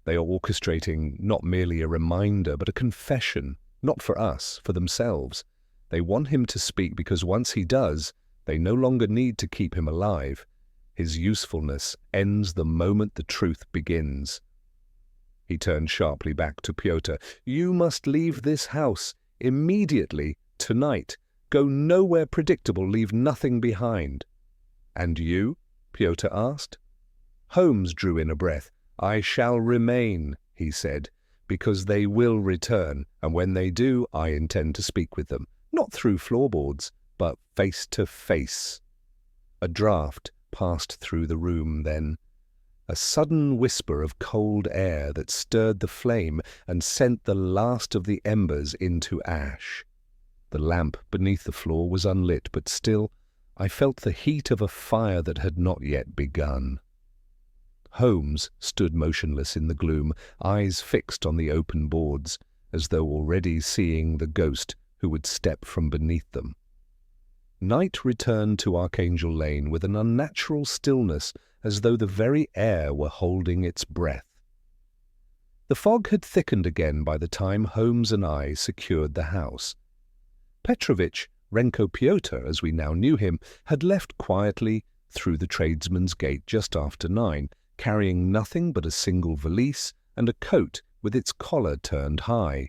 They are orchestrating not merely a reminder, but a confession, not for us, for themselves. They want him to speak because once he does, they no longer need to keep him alive. His usefulness ends the moment the truth begins. He turned sharply back to Pyotr. You must leave this house immediately, tonight. Go nowhere predictable, leave nothing behind. And you? Pyotr asked. Holmes drew in a breath. I shall remain, he said, because they will return, and when they do, I intend to speak with them, not through floorboards, but face to face. A draught passed through the room then, a sudden whisper of cold air that stirred the flame and sent the last of the embers into ash. The lamp beneath the floor was unlit, but still I felt the heat of a fire that had not yet begun. Holmes stood motionless in the gloom, eyes fixed on the open boards, as though already seeing the ghost who would step from beneath them. Night returned to Archangel Lane with an unnatural stillness, as though the very air were holding its breath. The fog had thickened again by the time Holmes and I secured the house. Petrovich, Renko Pyotr, as we now knew him, had left quietly through the tradesman's gate just after 9, carrying nothing but a single valise and a coat with its collar turned high.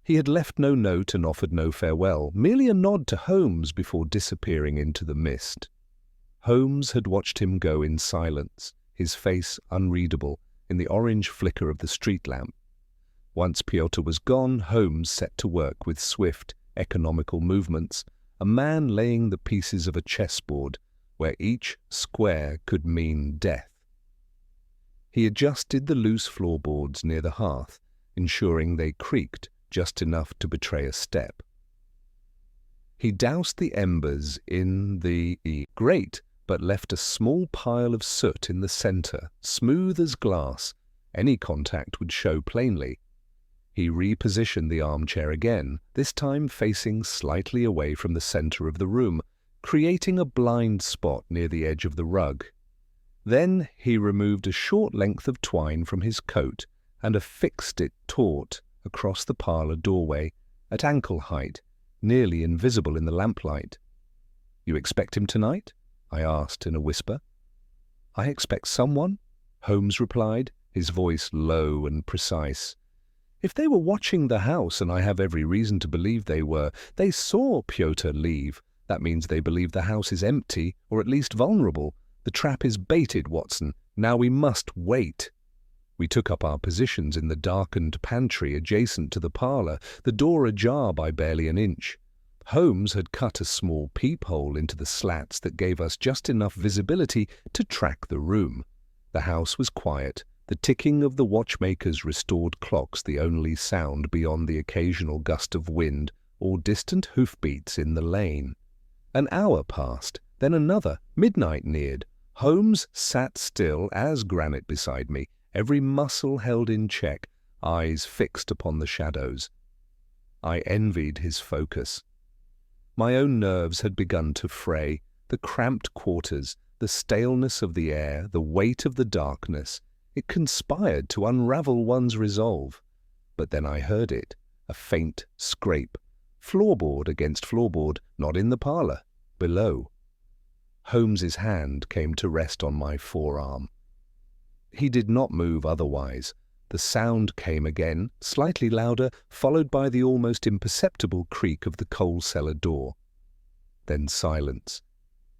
He had left no note and offered no farewell, merely a nod to Holmes before disappearing into the mist. Holmes had watched him go in silence, his face unreadable in the orange flicker of the street lamp. Once Pyotr was gone, Holmes set to work with swift, economical movements, a man laying the pieces of a chessboard where each square could mean death. He adjusted the loose floorboards near the hearth, ensuring they creaked just enough to betray a step. He doused the embers in the grate, but left a small pile of soot in the center, smooth as glass, Any contact would show plainly. He repositioned the armchair again, this time facing slightly away from the center of the room, creating a blind spot near the edge of the rug. Then he removed a short length of twine from his coat and affixed it taut across the parlor doorway, at ankle height, nearly invisible in the lamplight. "You expect him tonight?" I asked in a whisper. "I expect someone," Holmes replied, his voice low and precise. "If they were watching the house, and I have every reason to believe they were, they saw Pyotr leave. That means they believe the house is empty, or at least vulnerable. The trap is baited, Watson. Now we must wait." We took up our positions in the darkened pantry adjacent to the parlor, the door ajar by barely an inch. Holmes had cut a small peephole into the slats that gave us just enough visibility to track the room. The house was quiet, the ticking of the watchmaker's restored clocks the only sound beyond the occasional gust of wind or distant hoofbeats in the lane. An hour passed, then another. Midnight neared. Holmes sat still as granite beside me, every muscle held in check, eyes fixed upon the shadows. I envied his focus. My own nerves had begun to fray. The cramped quarters, the staleness of the air, the weight of the darkness, it conspired to unravel one's resolve. But then I heard it, a faint scrape, floorboard against floorboard, not in the parlor, below. Holmes's hand came to rest on my forearm. He did not move otherwise. The sound came again, slightly louder, followed by the almost imperceptible creak of the coal cellar door. Then silence.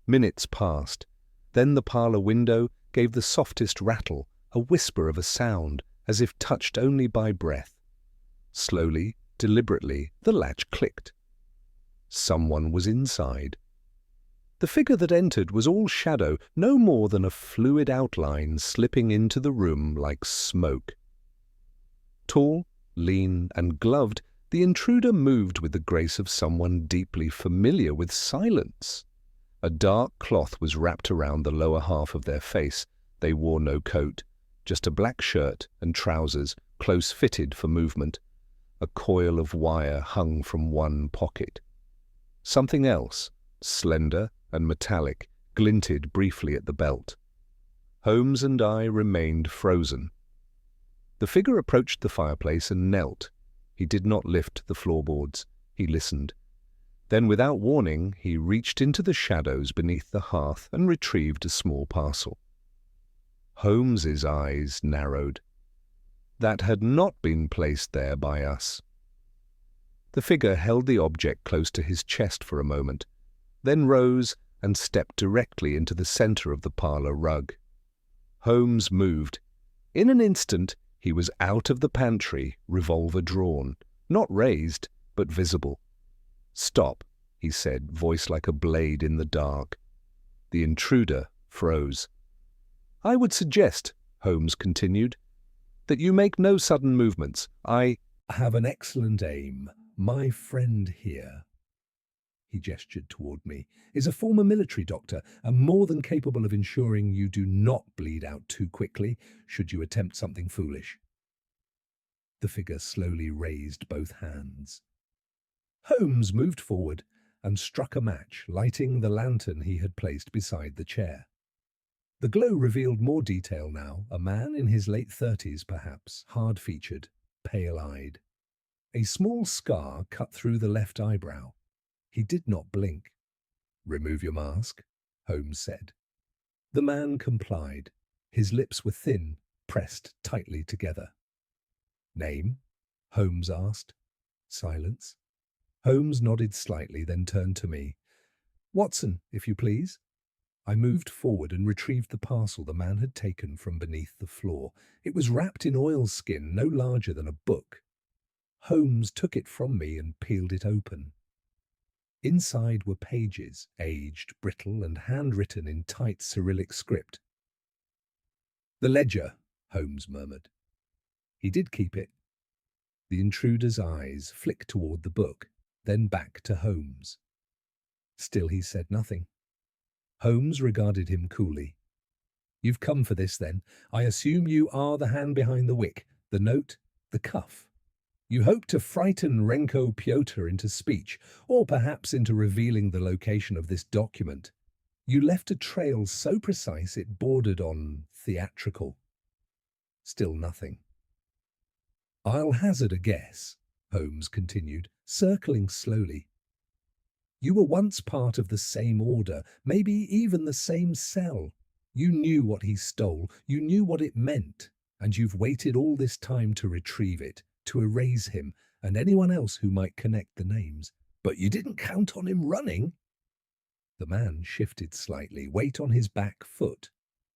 Minutes passed. Then the parlor window gave the softest rattle, a whisper of a sound, as if touched only by breath. Slowly, deliberately, the latch clicked. Someone was inside. The figure that entered was all shadow, no more than a fluid outline slipping into the room like smoke. Tall, lean, and gloved, the intruder moved with the grace of someone deeply familiar with silence. A dark cloth was wrapped around the lower half of their face. They wore no coat, just a black shirt and trousers, close-fitted for movement. A coil of wire hung from one pocket. Something else, slender and metallic, glinted briefly at the belt. Holmes and I remained frozen. The figure approached the fireplace and knelt. He did not lift the floorboards. He listened. Then, without warning, he reached into the shadows beneath the hearth and retrieved a small parcel. Holmes's eyes narrowed. That had not been placed there by us. The figure held the object close to his chest for a moment, then rose and stepped directly into the center of the parlor rug. Holmes moved. In an instant, he was out of the pantry, revolver drawn, not raised, but visible. "Stop," he said, voice like a blade in the dark. The intruder froze. "I would suggest," Holmes continued, "that you make no sudden movements. I have an excellent aim. My friend here," he gestured toward me, "is a former military doctor and more than capable of ensuring you do not bleed out too quickly should you attempt something foolish." The figure slowly raised both hands. Holmes moved forward and struck a match, lighting the lantern he had placed beside the chair. The glow revealed more detail now, a man in his late 30s perhaps, hard-featured, pale-eyed. A small scar cut through the left eyebrow. He did not blink. "Remove your mask," Holmes said. The man complied. His lips were thin, pressed tightly together. "Name?" Holmes asked. Silence. Holmes nodded slightly, then turned to me. "Watson, if you please." I moved forward and retrieved the parcel the man had taken from beneath the floor. It was wrapped in oilskin, no larger than a book. Holmes took it from me and peeled it open. Inside were pages, aged, brittle, and handwritten in tight Cyrillic script. "The ledger," Holmes murmured. He did keep it. The intruder's eyes flicked toward the book, then back to Holmes. Still he said nothing. Holmes regarded him coolly. You've come for this, then. I assume you are the hand behind the wick, the note, the cuff. You hope to frighten Renko Pyotr into speech, or perhaps into revealing the location of this document. You left a trail so precise it bordered on theatrical. Still nothing. I'll hazard a guess, Holmes continued, circling slowly. You were once part of the same order, maybe even the same cell. You knew what he stole, you knew what it meant, and you've waited all this time to retrieve it, to erase him and anyone else who might connect the names. But you didn't count on him running. The man shifted slightly, weight on his back foot.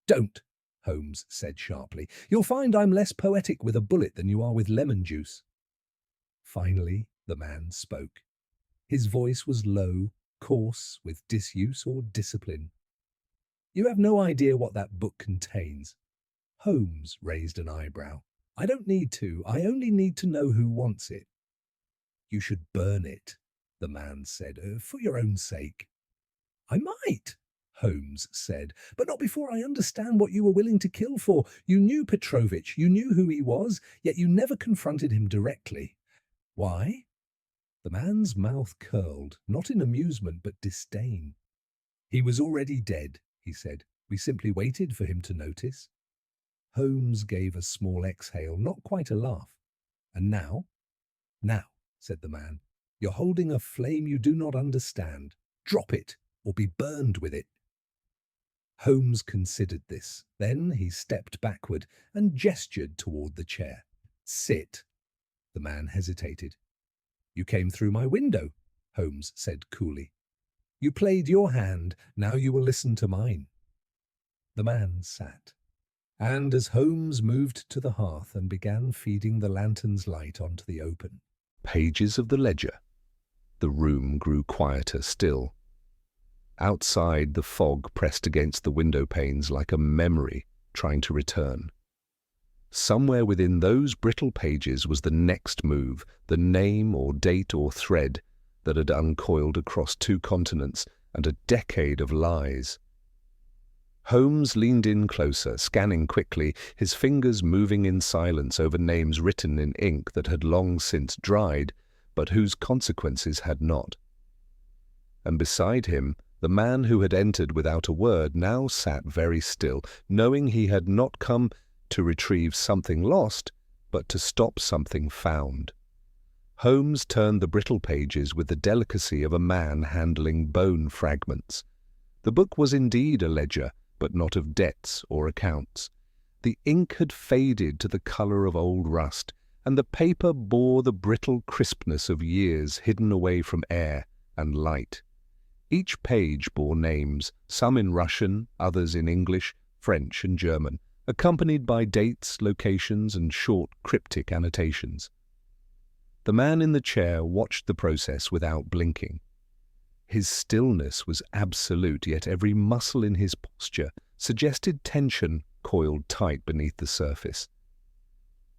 Don't, Holmes said sharply. You'll find I'm less poetic with a bullet than you are with lemon juice. Finally, the man spoke. His voice was low, coarse, with disuse or discipline. You have no idea what that book contains. Holmes raised an eyebrow. I don't need to. I only need to know who wants it. You should burn it, the man said, for your own sake. I might, Holmes said, but not before I understand what you were willing to kill for. You knew Petrovich, you knew who he was, yet you never confronted him directly. Why? The man's mouth curled, not in amusement but disdain. He was already dead, he said. We simply waited for him to notice. Holmes gave a small exhale, not quite a laugh. And now? Now, said the man, you're holding a flame you do not understand. Drop it, or be burned with it. Holmes considered this. Then he stepped backward and gestured toward the chair. Sit. The man hesitated. You came through my window, Holmes said coolly. You played your hand, now you will listen to mine. The man sat. And as Holmes moved to the hearth and began feeding the lantern's light onto the open pages of the ledger, the room grew quieter still. Outside, the fog pressed against the window panes like a memory trying to return. Somewhere within those brittle pages was the next move, the name or date or thread that had uncoiled across 2 continents and a decade of lies. Holmes leaned in closer, scanning quickly, his fingers moving in silence over names written in ink that had long since dried, but whose consequences had not. And beside him, the man who had entered without a word now sat very still, knowing he had not come to retrieve something lost, but to stop something found. Holmes turned the brittle pages with the delicacy of a man handling bone fragments. The book was indeed a ledger, but not of debts or accounts. The ink had faded to the colour of old rust, and the paper bore the brittle crispness of years hidden away from air and light. Each page bore names, some in Russian, others in English, French and German, accompanied by dates, locations, and short cryptic annotations. The man in the chair watched the process without blinking. His stillness was absolute, yet every muscle in his posture suggested tension coiled tight beneath the surface.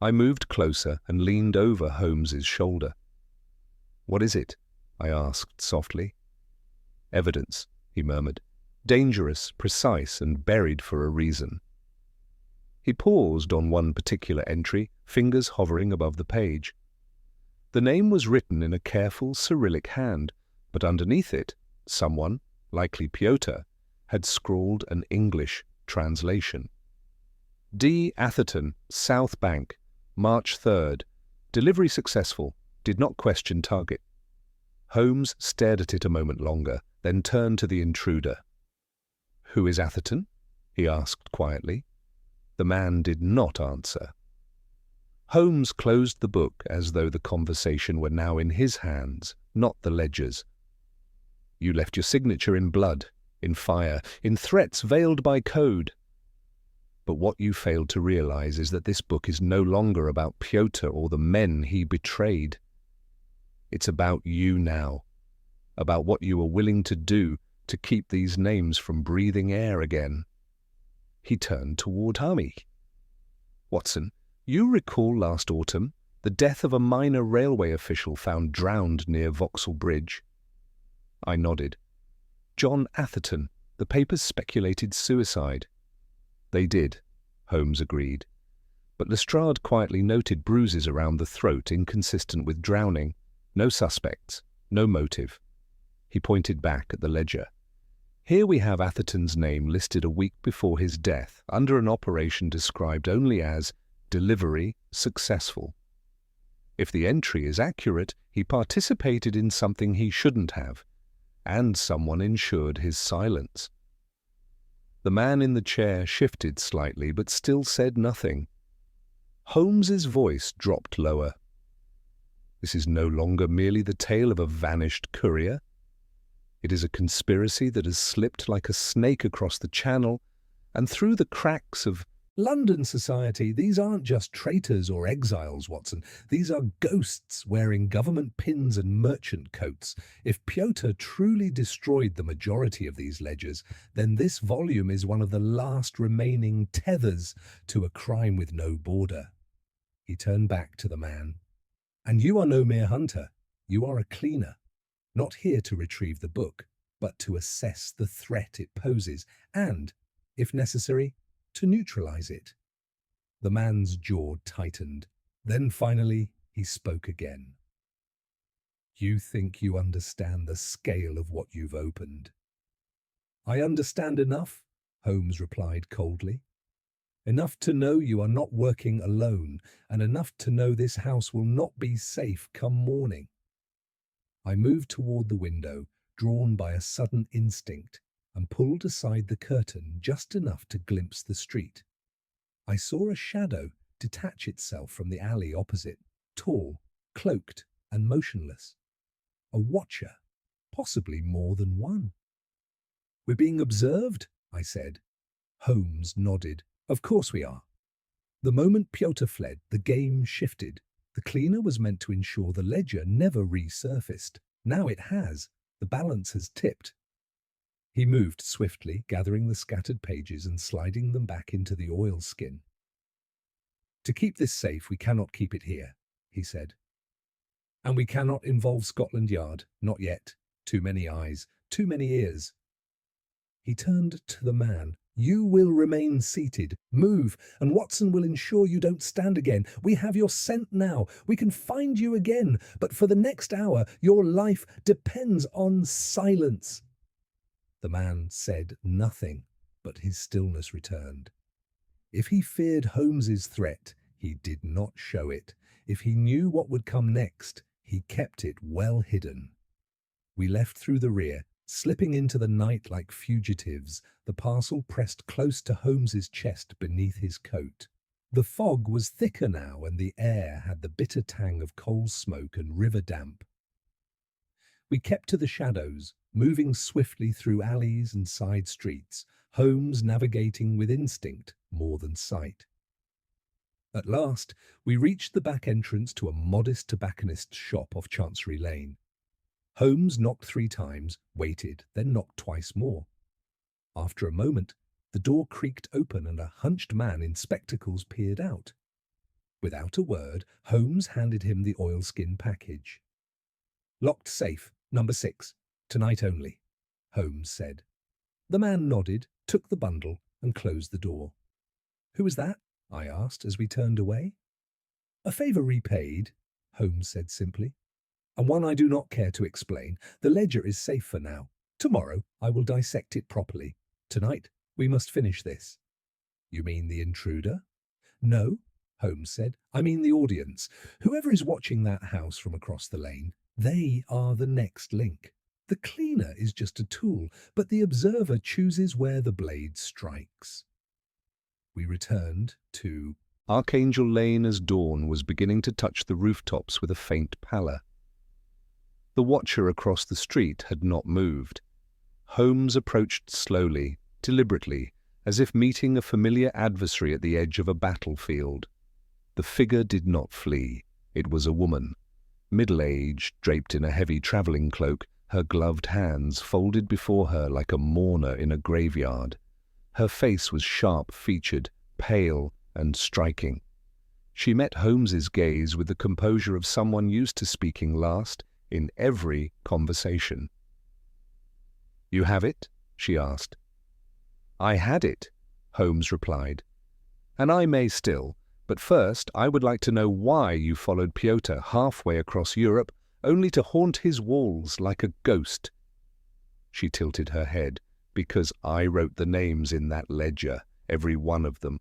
I moved closer and leaned over Holmes's shoulder. "What is it?" I asked softly. "Evidence," he murmured. "Dangerous, precise, and buried for a reason." He paused on one particular entry, fingers hovering above the page. The name was written in a careful Cyrillic hand, but underneath it, someone, likely Pyotr, had scrawled an English translation. D. Atherton, South Bank, March 3rd. Delivery successful. Did not question target. Holmes stared at it a moment longer, then turned to the intruder. "Who is Atherton?" he asked quietly. The man did not answer. Holmes closed the book as though the conversation were now in his hands, not the ledger's. "You left your signature in blood, in fire, in threats veiled by code. But what you failed to realize is that this book is no longer about Pyotr or the men he betrayed. It's about you now, about what you were willing to do to keep these names from breathing air again." He turned toward Hami. "Watson, you recall last autumn the death of a minor railway official found drowned near Vauxhall Bridge?" I nodded. "John Atherton, the papers speculated suicide." They did, Holmes agreed. But Lestrade quietly noted bruises around the throat inconsistent with drowning. No suspects, no motive. He pointed back at the ledger. Here we have Atherton's name listed a week before his death, under an operation described only as delivery successful. If the entry is accurate, he participated in something he shouldn't have, and someone ensured his silence. The man in the chair shifted slightly, but still said nothing. Holmes's voice dropped lower. This is no longer merely the tale of a vanished courier. It is a conspiracy that has slipped like a snake across the channel and through the cracks of London society. These aren't just traitors or exiles, Watson. These are ghosts wearing government pins and merchant coats. If Piotr truly destroyed the majority of these ledgers, then this volume is one of the last remaining tethers to a crime with no border. He turned back to the man. And you are no mere hunter. You are a cleaner. Not here to retrieve the book, but to assess the threat it poses and, if necessary, to neutralize it. The man's jaw tightened. Then finally he spoke again. You think you understand the scale of what you've opened? I understand enough, Holmes replied coldly. Enough to know you are not working alone, and enough to know this house will not be safe come morning. I moved toward the window, drawn by a sudden instinct, and pulled aside the curtain just enough to glimpse the street. I saw a shadow detach itself from the alley opposite, tall, cloaked, and motionless. A watcher, possibly more than one. We're being observed, I said. Holmes nodded. Of course we are. The moment Piotr fled, the game shifted. The cleaner was meant to ensure the ledger never resurfaced. Now it has. The balance has tipped. He moved swiftly, gathering the scattered pages and sliding them back into the oilskin. To keep this safe, we cannot keep it here, he said. And we cannot involve Scotland Yard, not yet. Too many eyes, too many ears. He turned to the man. You will remain seated. Move, and Watson will ensure you don't stand again. We have your scent now. We can find you again. But for the next hour, your life depends on silence. The man said nothing, but his stillness returned. If he feared Holmes's threat, he did not show it. If he knew what would come next, he kept it well hidden. We left through the rear, slipping into the night like fugitives, the parcel pressed close to Holmes's chest beneath his coat. The fog was thicker now, and the air had the bitter tang of coal smoke and river damp. We kept to the shadows, moving swiftly through alleys and side streets, Holmes navigating with instinct more than sight. At last, we reached the back entrance to a modest tobacconist's shop off Chancery Lane. Holmes knocked 3 times, waited, then knocked twice more. After a moment, the door creaked open and a hunched man in spectacles peered out. Without a word, Holmes handed him the oilskin package. Locked safe, number 6, tonight only, Holmes said. The man nodded, took the bundle, and closed the door. Who was that? I asked as we turned away. A favour repaid, Holmes said simply. And one I do not care to explain. The ledger is safe for now. Tomorrow I will dissect it properly. Tonight we must finish this. You mean the intruder? No, Holmes said. I mean the audience. Whoever is watching that house from across the lane, they are the next link. The cleaner is just a tool, but the observer chooses where the blade strikes. We returned to Archangel Lane as dawn was beginning to touch the rooftops with a faint pallor. The watcher across the street had not moved. Holmes approached slowly, deliberately, as if meeting a familiar adversary at the edge of a battlefield. The figure did not flee. It was a woman, middle-aged, draped in a heavy travelling cloak, her gloved hands folded before her like a mourner in a graveyard. Her face was sharp-featured, pale, and striking. She met Holmes's gaze with the composure of someone used to speaking last in every conversation. "You have it?" she asked. "I had it," Holmes replied. "And I may still, but first I would like to know why you followed Pyotr halfway across Europe only to haunt his walls like a ghost." She tilted her head. "Because I wrote the names in that ledger, every one of them,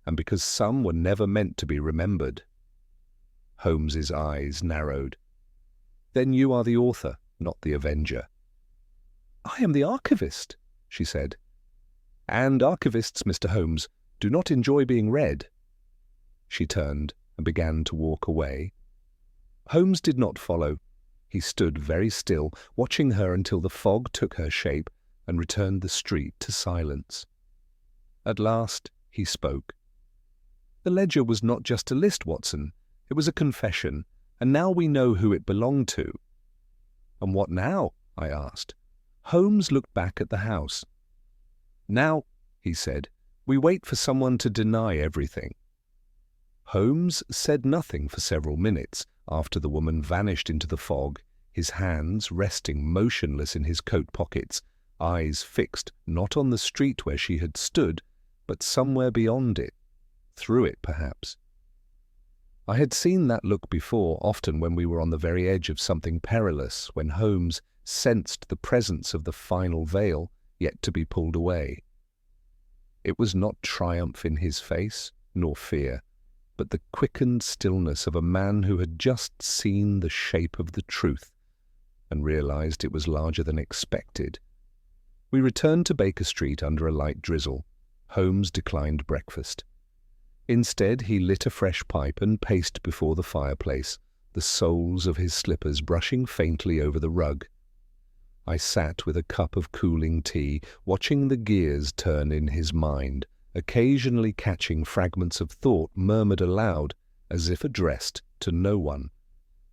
and because some were never meant to be remembered." Holmes's eyes narrowed. "Then you are the author, not the avenger." "I am the archivist," she said. "And archivists, Mr. Holmes, do not enjoy being read." She turned and began to walk away. Holmes did not follow. He stood very still, watching her until the fog took her shape and returned the street to silence. At last he spoke. "The ledger was not just a list, Watson. It was a confession, and now we know who it belonged to." "And what now?" I asked. Holmes looked back at the house. "Now," he said, "we wait for someone to deny everything." Holmes said nothing for several minutes after the woman vanished into the fog, his hands resting motionless in his coat pockets, eyes fixed not on the street where she had stood, but somewhere beyond it, through it perhaps. I had seen that look before, often when we were on the very edge of something perilous, when Holmes sensed the presence of the final veil yet to be pulled away. It was not triumph in his face, nor fear, but the quickened stillness of a man who had just seen the shape of the truth and realized it was larger than expected. We returned to Baker Street under a light drizzle. Holmes declined breakfast. Instead, he lit a fresh pipe and paced before the fireplace, the soles of his slippers brushing faintly over the rug. I sat with a cup of cooling tea, watching the gears turn in his mind, occasionally catching fragments of thought murmured aloud, as if addressed to no one.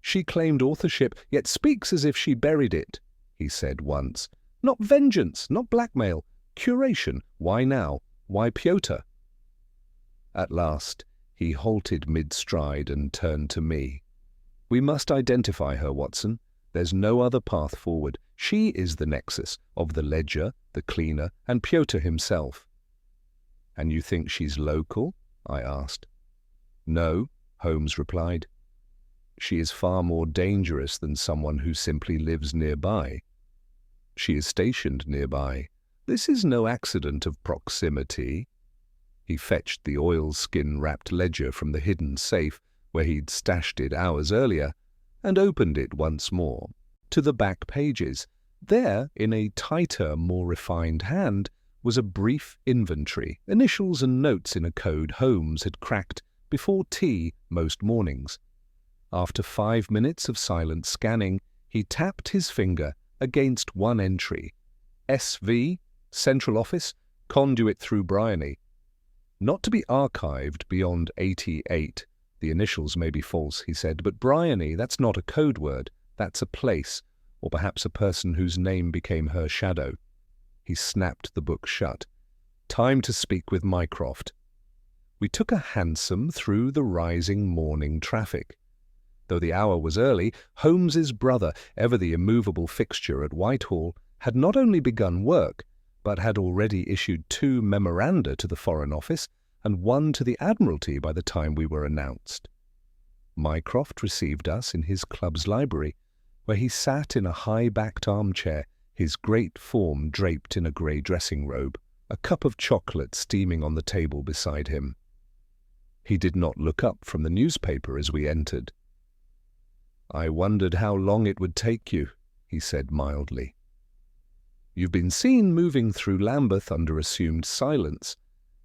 "She claimed authorship, yet speaks as if she buried it," he said once. "Not vengeance, not blackmail. Curation. Why now? Why Pyotr?" At last he halted mid-stride and turned to me. "We must identify her, Watson. There's no other path forward. She is the nexus of the ledger, the cleaner, and Pyotr himself." "And you think she's local?" I asked. "No," Holmes replied. "She is far more dangerous than someone who simply lives nearby. She is stationed nearby. This is no accident of proximity." He fetched the oilskin-wrapped ledger from the hidden safe where he'd stashed it hours earlier, and opened it once more. To the back pages, there, in a tighter, more refined hand, was a brief inventory, initials and notes in a code Holmes had cracked before tea most mornings. After 5 minutes of silent scanning, he tapped his finger against one entry. "SV, Central Office, conduit through Bryony. Not to be archived beyond 88. The initials may be false," he said, "but Bryony, that's not a code word. That's a place, or perhaps a person whose name became her shadow." He snapped the book shut. "Time to speak with Mycroft." We took a hansom through the rising morning traffic. Though the hour was early, Holmes's brother, ever the immovable fixture at Whitehall, had not only begun work, but had already issued 2 memoranda to the Foreign Office and 1 to the Admiralty by the time we were announced. Mycroft received us in his club's library, where he sat in a high-backed armchair, his great form draped in a grey dressing-robe, a cup of chocolate steaming on the table beside him. He did not look up from the newspaper as we entered. "I wondered how long it would take you," he said mildly. "You've been seen moving through Lambeth under assumed silence,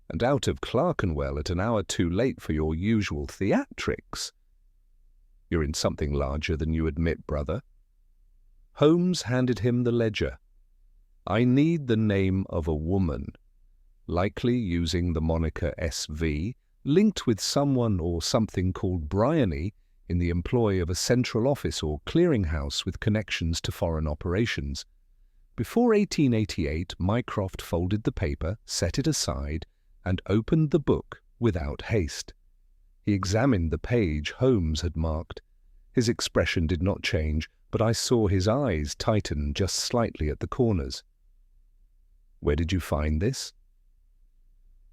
and out of Clerkenwell at an hour too late for your usual theatrics. You're in something larger than you admit, brother." Holmes handed him the ledger. "I need the name of a woman, likely using the moniker SV, linked with someone or something called Bryony, in the employ of a central office or clearinghouse with connections to foreign operations. Before 1888, Mycroft folded the paper, set it aside, and opened the book without haste. He examined the page Holmes had marked. His expression did not change, but I saw his eyes tighten just slightly at the corners. "Where did you find this?"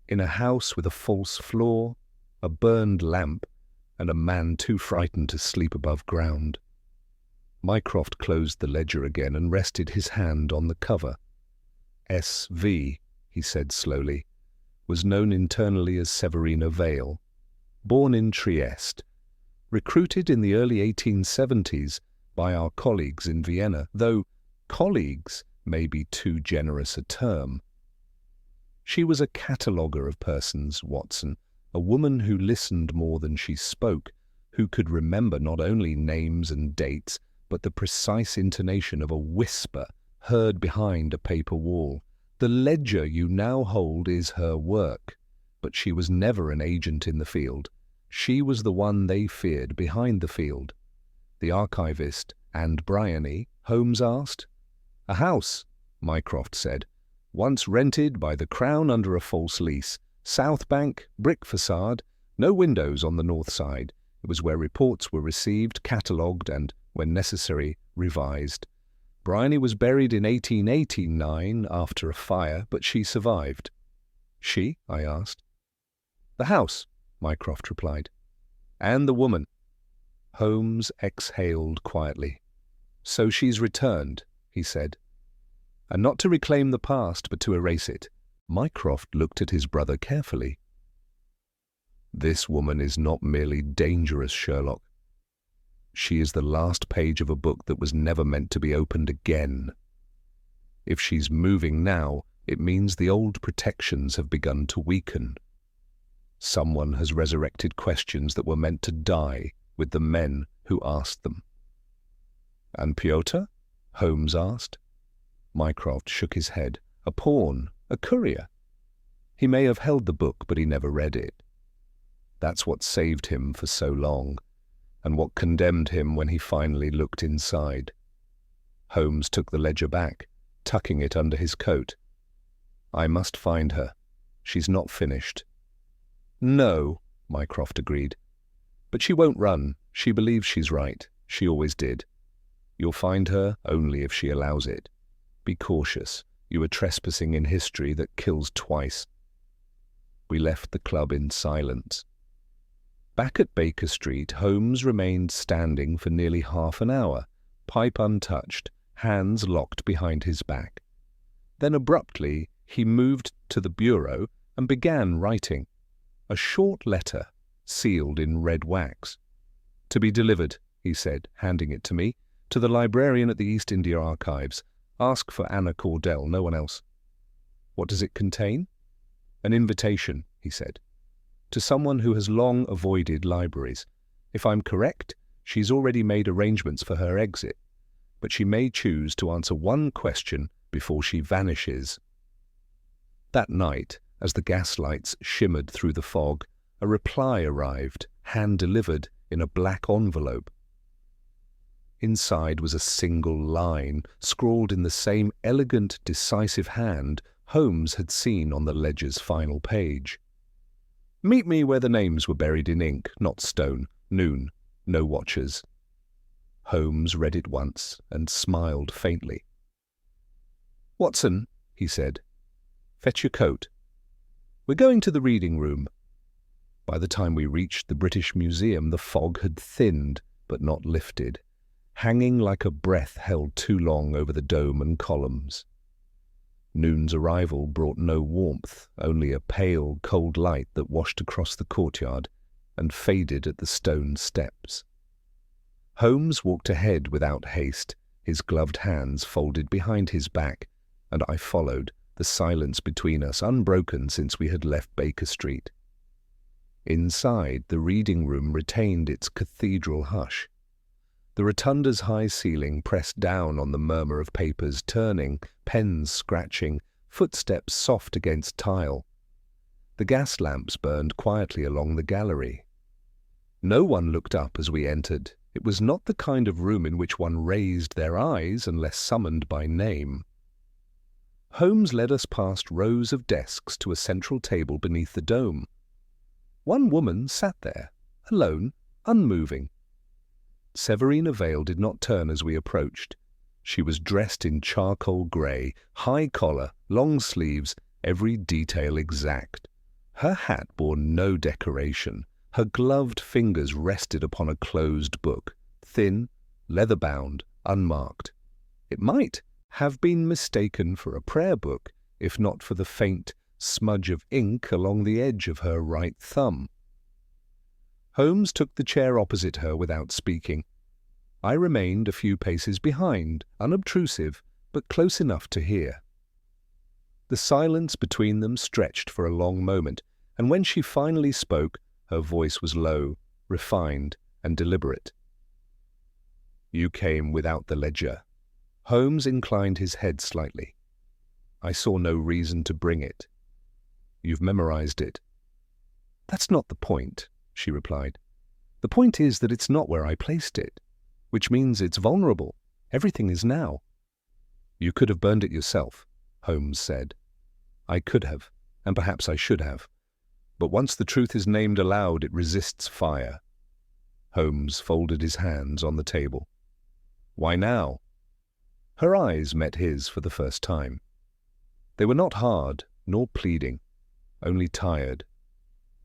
In a house with a false floor, a burned lamp, and a man too frightened to sleep above ground. Mycroft closed the ledger again and rested his hand on the cover. S.V., he said slowly, was known internally as Severina Vale. Born in Trieste, recruited in the early 1870s by our colleagues in Vienna, though colleagues may be too generous a term. She was a cataloguer of persons, Watson, a woman who listened more than she spoke, who could remember not only names and dates, but the precise intonation of a whisper heard behind a paper wall. The ledger you now hold is her work, but she was never an agent in the field. She was the one they feared behind the field. The archivist and Bryany, Holmes asked. A house, Mycroft said, once rented by the Crown under a false lease. South Bank, brick facade, no windows on the north side. It was where reports were received, catalogued, and, when necessary, revised. Bryany was buried in 1889 after a fire, but she survived. She? I asked. The house, Mycroft replied. And the woman. Holmes exhaled quietly. So she's returned, he said. And not to reclaim the past, but to erase it. Mycroft looked at his brother carefully. This woman is not merely dangerous, Sherlock. She is the last page of a book that was never meant to be opened again. If she's moving now, it means the old protections have begun to weaken. Someone has resurrected questions that were meant to die with the men who asked them. And Pyotr? Holmes asked. Mycroft shook his head. A pawn, a courier. He may have held the book, but he never read it. That's what saved him for so long, and what condemned him when he finally looked inside. Holmes took the ledger back, tucking it under his coat. I must find her. She's not finished. No, Mycroft agreed. But she won't run. She believes she's right. She always did. You'll find her only if she allows it. Be cautious. You are trespassing in history that kills twice. We left the club in silence. Back at Baker Street, Holmes remained standing for nearly half an hour, pipe untouched, hands locked behind his back. Then abruptly he moved to the bureau and began writing. A short letter, sealed in red wax. To be delivered, he said, handing it to me, to the librarian at the East India Archives. Ask for Anna Cordell, no one else. What does it contain? An invitation, he said, to someone who has long avoided libraries. If I'm correct, she's already made arrangements for her exit, but she may choose to answer one question before she vanishes. That night, as the gaslights shimmered through the fog, a reply arrived, hand-delivered in a black envelope. Inside was a single line, scrawled in the same elegant, decisive hand Holmes had seen on the ledger's final page. Meet me where the names were buried in ink, not stone. Noon. No watchers. Holmes read it once and smiled faintly. Watson, he said, fetch your coat. We're going to the reading room. By the time we reached the British Museum, the fog had thinned, but not lifted, hanging like a breath held too long over the dome and columns. Noon's arrival brought no warmth, only a pale, cold light that washed across the courtyard and faded at the stone steps. Holmes walked ahead without haste, his gloved hands folded behind his back, and I followed, the silence between us unbroken since we had left Baker Street. Inside, the reading room retained its cathedral hush. The rotunda's high ceiling pressed down on the murmur of papers turning, pens scratching, footsteps soft against tile. The gas lamps burned quietly along the gallery. No one looked up as we entered. It was not the kind of room in which one raised their eyes unless summoned by name. Holmes led us past rows of desks to a central table beneath the dome. One woman sat there, alone, unmoving. Severina Vale did not turn as we approached. She was dressed in charcoal grey, high collar, long sleeves, every detail exact. Her hat bore no decoration. Her gloved fingers rested upon a closed book, thin, leather-bound, unmarked. It might have been mistaken for a prayer book, if not for the faint smudge of ink along the edge of her right thumb. Holmes took the chair opposite her without speaking. I remained a few paces behind, unobtrusive, but close enough to hear. The silence between them stretched for a long moment, and when she finally spoke, her voice was low, refined, and deliberate. "You came without the ledger." Holmes inclined his head slightly. "I saw no reason to bring it. You've memorized it." "That's not the point," she replied. "The point is that it's not where I placed it, which means it's vulnerable. Everything is now." "You could have burned it yourself," Holmes said. "I could have, and perhaps I should have. But once the truth is named aloud, it resists fire." Holmes folded his hands on the table. "Why now?" Her eyes met his for the first time. They were not hard, nor pleading, only tired,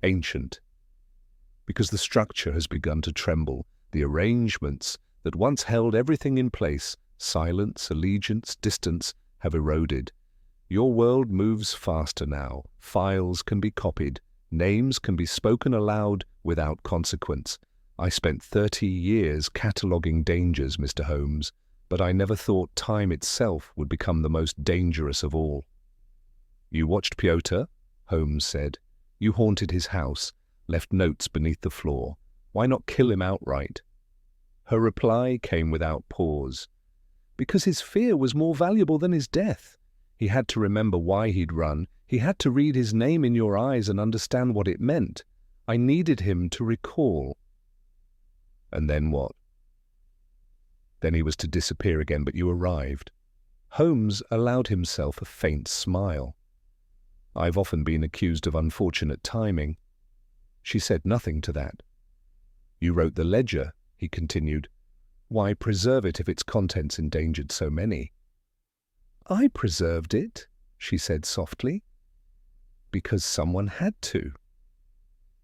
ancient. Because the structure has begun to tremble, the arrangements that once held everything in place, silence, allegiance, distance, have eroded. Your world moves faster now. Files can be copied. Names can be spoken aloud without consequence. I spent 30 years cataloguing dangers, Mr. Holmes, but I never thought time itself would become the most dangerous of all. "You watched Pyotr," Holmes said. "You haunted his house, left notes beneath the floor. Why not kill him outright?" Her reply came without pause. "Because his fear was more valuable than his death. He had to remember why he'd run. He had to read his name in your eyes and understand what it meant. I needed him to recall." "And then what?" "Then he was to disappear again, but you arrived." Holmes allowed himself a faint smile. "I've often been accused of unfortunate timing." She said nothing to that. "You wrote the ledger," he continued. "Why preserve it if its contents endangered so many?" "I preserved it," she said softly. "Because someone had to.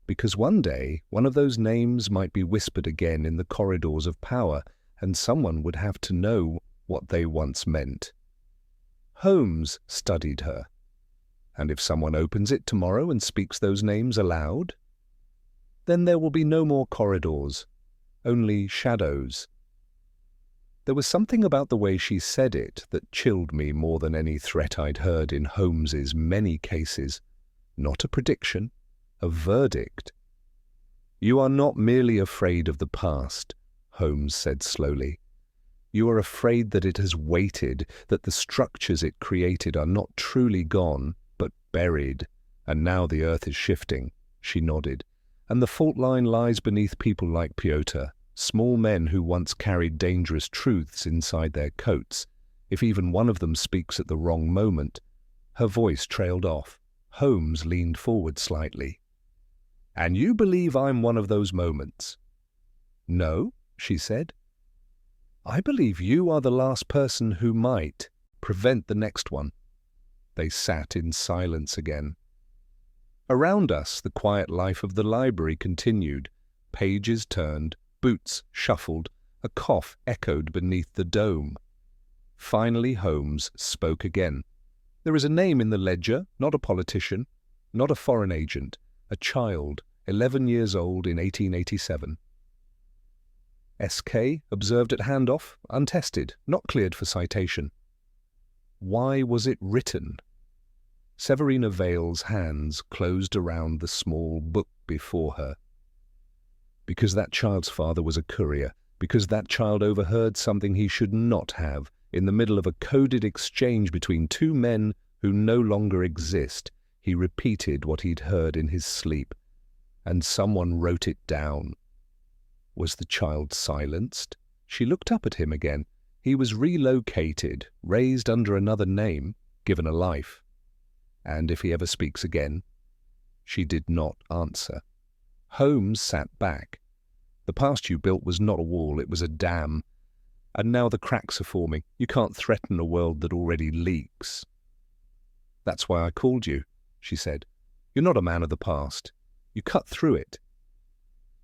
Because one day one of those names might be whispered again in the corridors of power, and someone would have to know what they once meant." Holmes studied her. "And if someone opens it tomorrow and speaks those names aloud?" "Then there will be no more corridors, only shadows." There was something about the way she said it that chilled me more than any threat I'd heard in Holmes's many cases. Not a prediction, a verdict. "You are not merely afraid of the past," Holmes said slowly. "You are afraid that it has waited, that the structures it created are not truly gone, but buried, and now the earth is shifting." She nodded. "And the fault line lies beneath people like Pyotr, small men who once carried dangerous truths inside their coats. If even one of them speaks at the wrong moment..." Her voice trailed off. Holmes leaned forward slightly. "And you believe I'm one of those moments?" "No," she said. "I believe you are the last person who might prevent the next one." They sat in silence again. Around us, the quiet life of the library continued. Pages turned, boots shuffled, a cough echoed beneath the dome. Finally Holmes spoke again. "There is a name in the ledger, not a politician, not a foreign agent, a child, 11 years old in 1887. SK, observed at handoff, untested, not cleared for citation." "Why was it written?" Severina Vale's hands closed around the small book before her. "Because that child's father was a courier, because that child overheard something he should not have, in the middle of a coded exchange between two men who no longer exist. He repeated what he'd heard in his sleep, and someone wrote it down." Was the child silenced? She looked up at him again. He was relocated, raised under another name, given a life. "And if he ever speaks again?" She did not answer. Holmes sat back. "The past you built was not a wall, it was a dam. And now the cracks are forming. You can't threaten a world that already leaks." "That's why I called you," she said. You're not a man of the past. You cut through it.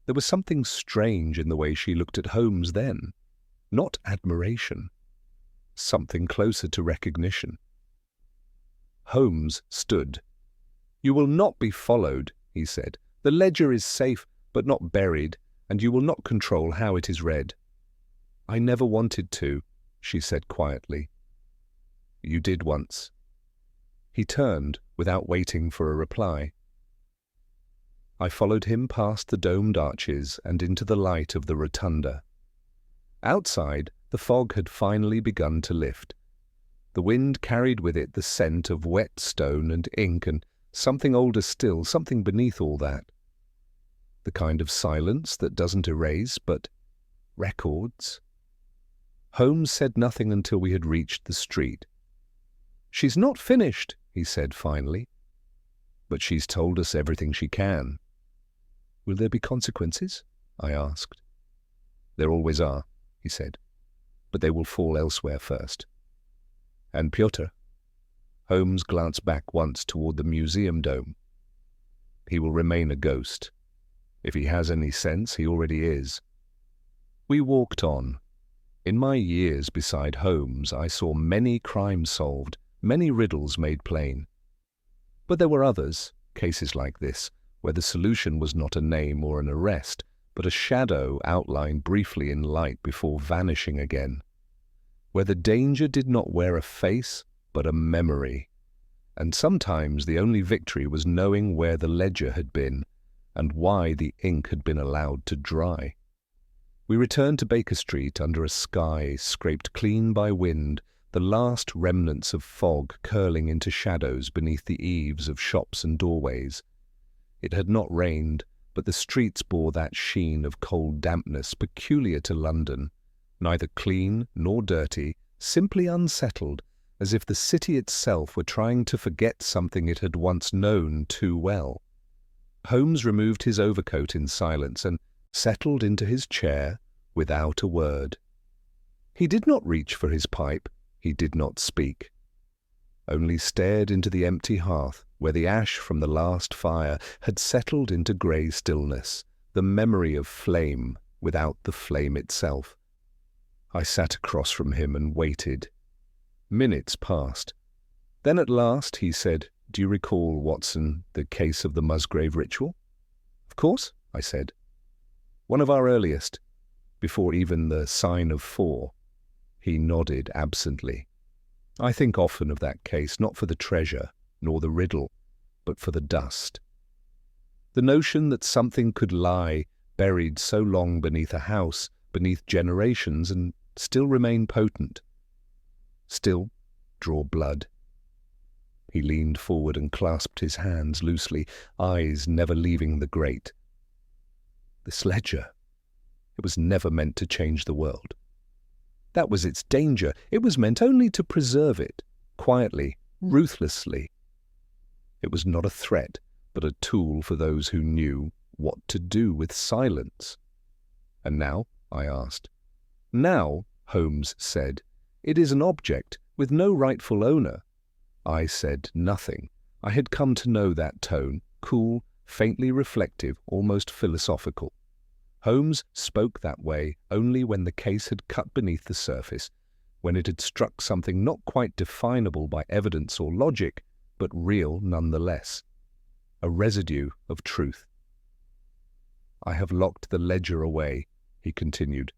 There was something strange in the way she looked at Holmes then. Not admiration. Something closer to recognition. Holmes stood. "You will not be followed," he said. "The ledger is safe, but not buried, and you will not control how it is read." "I never wanted to," she said quietly. "You did once." He turned without waiting for a reply. I followed him past the domed arches and into the light of the rotunda. Outside, the fog had finally begun to lift. The wind carried with it the scent of wet stone and ink and something older still, something beneath all that. The kind of silence that doesn't erase, but records. Holmes said nothing until we had reached the street. "She's not finished," he said finally. "But she's told us everything she can." "Will there be consequences?" I asked. "There always are," he said, "but they will fall elsewhere first." "And Pyotr?" Holmes glanced back once toward the museum dome. "He will remain a ghost. If he has any sense, he already is." We walked on. In my years beside Holmes, I saw many crimes solved, many riddles made plain. But there were others, cases like this, where the solution was not a name or an arrest, but a shadow outlined briefly in light before vanishing again, where the danger did not wear a face, but a memory. And sometimes the only victory was knowing where the ledger had been, and why the ink had been allowed to dry. We returned to Baker Street under a sky scraped clean by wind, the last remnants of fog curling into shadows beneath the eaves of shops and doorways. It had not rained, but the streets bore that sheen of cold dampness peculiar to London, neither clean nor dirty, simply unsettled, as if the city itself were trying to forget something it had once known too well. Holmes removed his overcoat in silence and settled into his chair without a word. He did not reach for his pipe, he did not speak, only stared into the empty hearth where the ash from the last fire had settled into grey stillness, the memory of flame without the flame itself. I sat across from him and waited. Minutes passed. Then at last he said, "Do you recall, Watson, the case of the Musgrave ritual?" "Of course," I said. "One of our earliest, before even the sign of 4. He nodded absently. "I think often of that case, not for the treasure, nor the riddle, but for the dust. The notion that something could lie buried so long beneath a house, beneath generations, and still remain potent. Still draw blood." He leaned forward and clasped his hands loosely, eyes never leaving the grate. "This ledger, it was never meant to change the world. That was its danger. It was meant only to preserve it, quietly, ruthlessly. It was not a threat, but a tool for those who knew what to do with silence." "And now?" I asked. "Now," Holmes said, "it is an object with no rightful owner." I said nothing. I had come to know that tone, cool, faintly reflective, almost philosophical. Holmes spoke that way only when the case had cut beneath the surface, when it had struck something not quite definable by evidence or logic, but real nonetheless, a residue of truth. "I have locked the ledger away," he continued.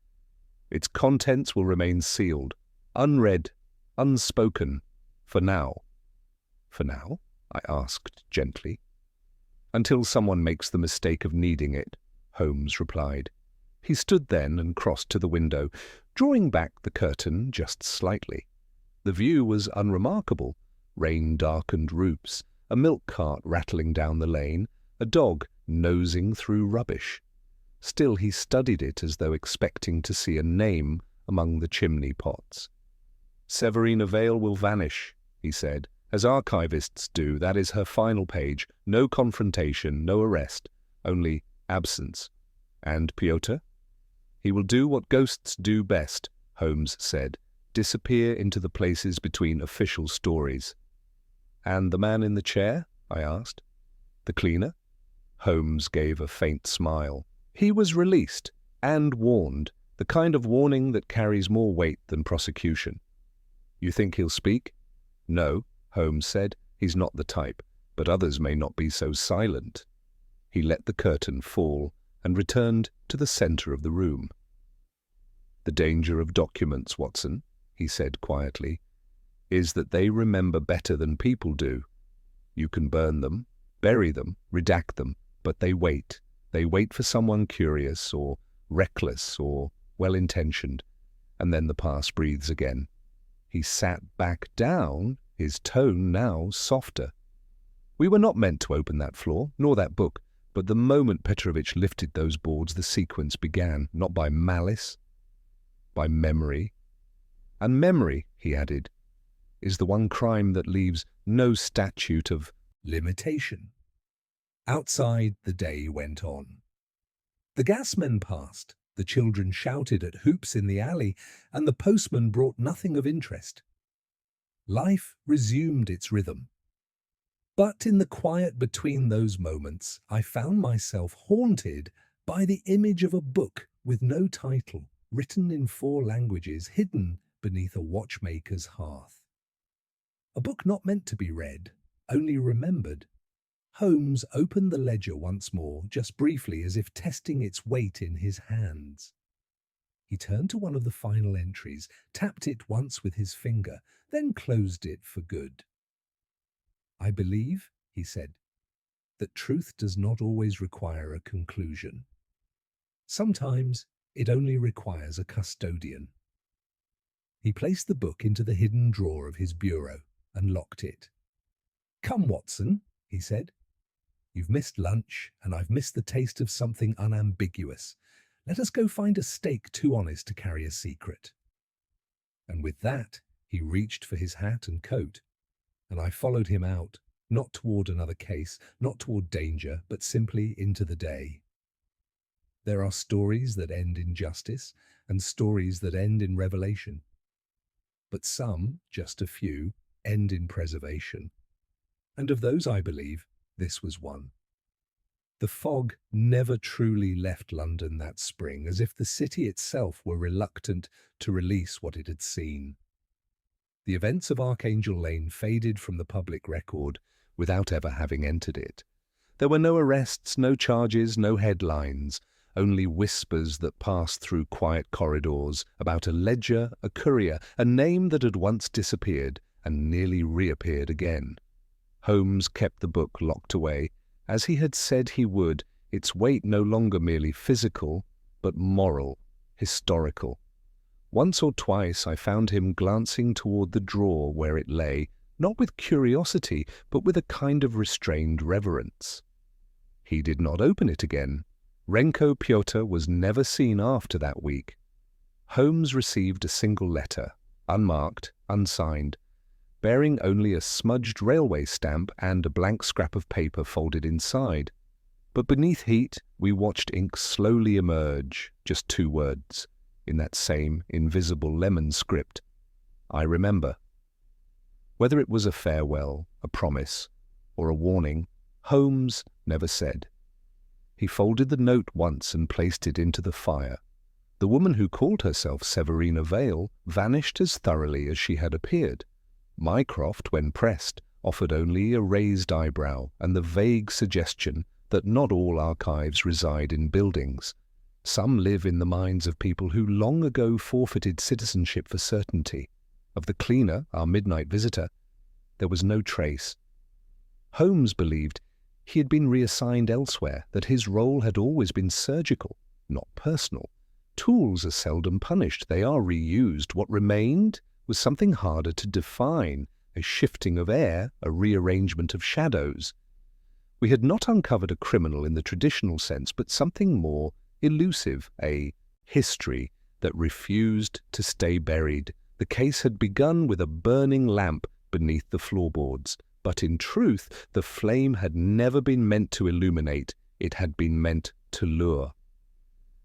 "Its contents will remain sealed, unread, unspoken, for now." "For now?" I asked gently. "Until someone makes the mistake of needing it," Holmes replied. He stood then and crossed to the window, drawing back the curtain just slightly. The view was unremarkable. Rain-darkened roofs, a milk cart rattling down the lane, a dog nosing through rubbish. Still he studied it as though expecting to see a name among the chimney pots. "Severina Vale will vanish," he said. "As archivists do, that is her final page. No confrontation, no arrest, only absence. And Pyotr? He will do what ghosts do best," Holmes said, "disappear into the places between official stories." "And the man in the chair?" I asked. The cleaner? Holmes gave a faint smile. He was released and warned, the kind of warning that carries more weight than prosecution. You think he'll speak? No, Holmes said. He's not the type, but others may not be so silent. He let the curtain fall and returned to the center of the room. The danger of documents, Watson, he said quietly, is that they remember better than people do. You can burn them, bury them, redact them, but they wait. They wait for someone curious or reckless or well-intentioned, and then the past breathes again. He sat back down, his tone now softer. We were not meant to open that floor, nor that book, but the moment Petrovich lifted those boards, the sequence began, not by malice, by memory. And memory, he added, is the one crime that leaves no statute of limitation. Outside, the day went on. The gasmen passed, the children shouted at hoops in the alley, and the postman brought nothing of interest. Life resumed its rhythm. But in the quiet between those moments, I found myself haunted by the image of a book with no title, written in 4 languages, hidden beneath a watchmaker's hearth. A book not meant to be read, only remembered. Holmes opened the ledger once more, just briefly, as if testing its weight in his hands. He turned to one of the final entries, tapped it once with his finger, then closed it for good. I believe, he said, that truth does not always require a conclusion. Sometimes it only requires a custodian. He placed the book into the hidden drawer of his bureau and locked it. Come, Watson, he said. You've missed lunch, and I've missed the taste of something unambiguous. Let us go find a steak too honest to carry a secret. And with that, he reached for his hat and coat, and I followed him out, not toward another case, not toward danger, but simply into the day. There are stories that end in justice, and stories that end in revelation. But some, just a few, end in preservation. And of those, I believe, this was one. The fog never truly left London that spring, as if the city itself were reluctant to release what it had seen. The events of Archangel Lane faded from the public record without ever having entered it. There were no arrests, no charges, no headlines, only whispers that passed through quiet corridors about a ledger, a courier, a name that had once disappeared and nearly reappeared again. Holmes kept the book locked away, as he had said he would, its weight no longer merely physical, but moral, historical. Once or twice I found him glancing toward the drawer where it lay, not with curiosity, but with a kind of restrained reverence. He did not open it again. Renko Pyotr was never seen after that week. Holmes received a single letter, unmarked, unsigned, bearing only a smudged railway stamp and a blank scrap of paper folded inside. But beneath heat, we watched ink slowly emerge, just 2 words, in that same invisible lemon script. I remember. Whether it was a farewell, a promise, or a warning, Holmes never said. He folded the note once and placed it into the fire. The woman who called herself Severina Vale vanished as thoroughly as she had appeared. Mycroft, when pressed, offered only a raised eyebrow and the vague suggestion that not all archives reside in buildings. Some live in the minds of people who long ago forfeited citizenship for certainty. Of the cleaner, our midnight visitor, there was no trace. Holmes believed he had been reassigned elsewhere, that his role had always been surgical, not personal. Tools are seldom punished, they are reused. What remained was something harder to define, a shifting of air, a rearrangement of shadows. We had not uncovered a criminal in the traditional sense, but something more elusive, a history that refused to stay buried. The case had begun with a burning lamp beneath the floorboards, but in truth the flame had never been meant to illuminate, it had been meant to lure.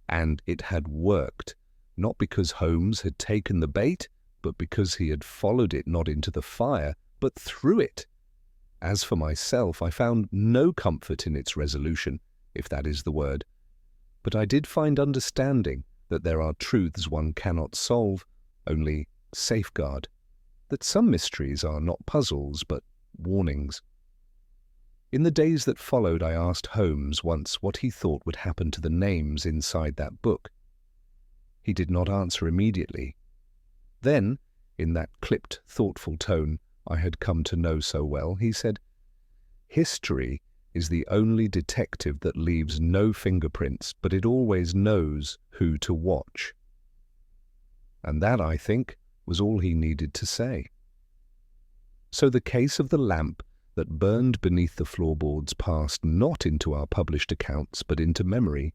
And it had worked, not because Holmes had taken the bait, but because he had followed it not into the fire, but through it. As for myself, I found no comfort in its resolution, if that is the word, but I did find understanding that there are truths one cannot solve, only safeguard, that some mysteries are not puzzles but warnings. In the days that followed, I asked Holmes once what he thought would happen to the names inside that book. He did not answer immediately. Then, in that clipped, thoughtful tone I had come to know so well, he said, "History is the only detective that leaves no fingerprints, but it always knows who to watch." And that, I think, was all he needed to say. So the case of the lamp that burned beneath the floorboards passed not into our published accounts, but into memory,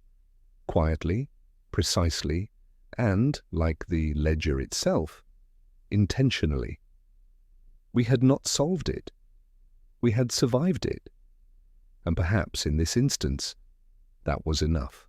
quietly, precisely, and, like the ledger itself, intentionally. We had not solved it. We had survived it. And perhaps in this instance, that was enough.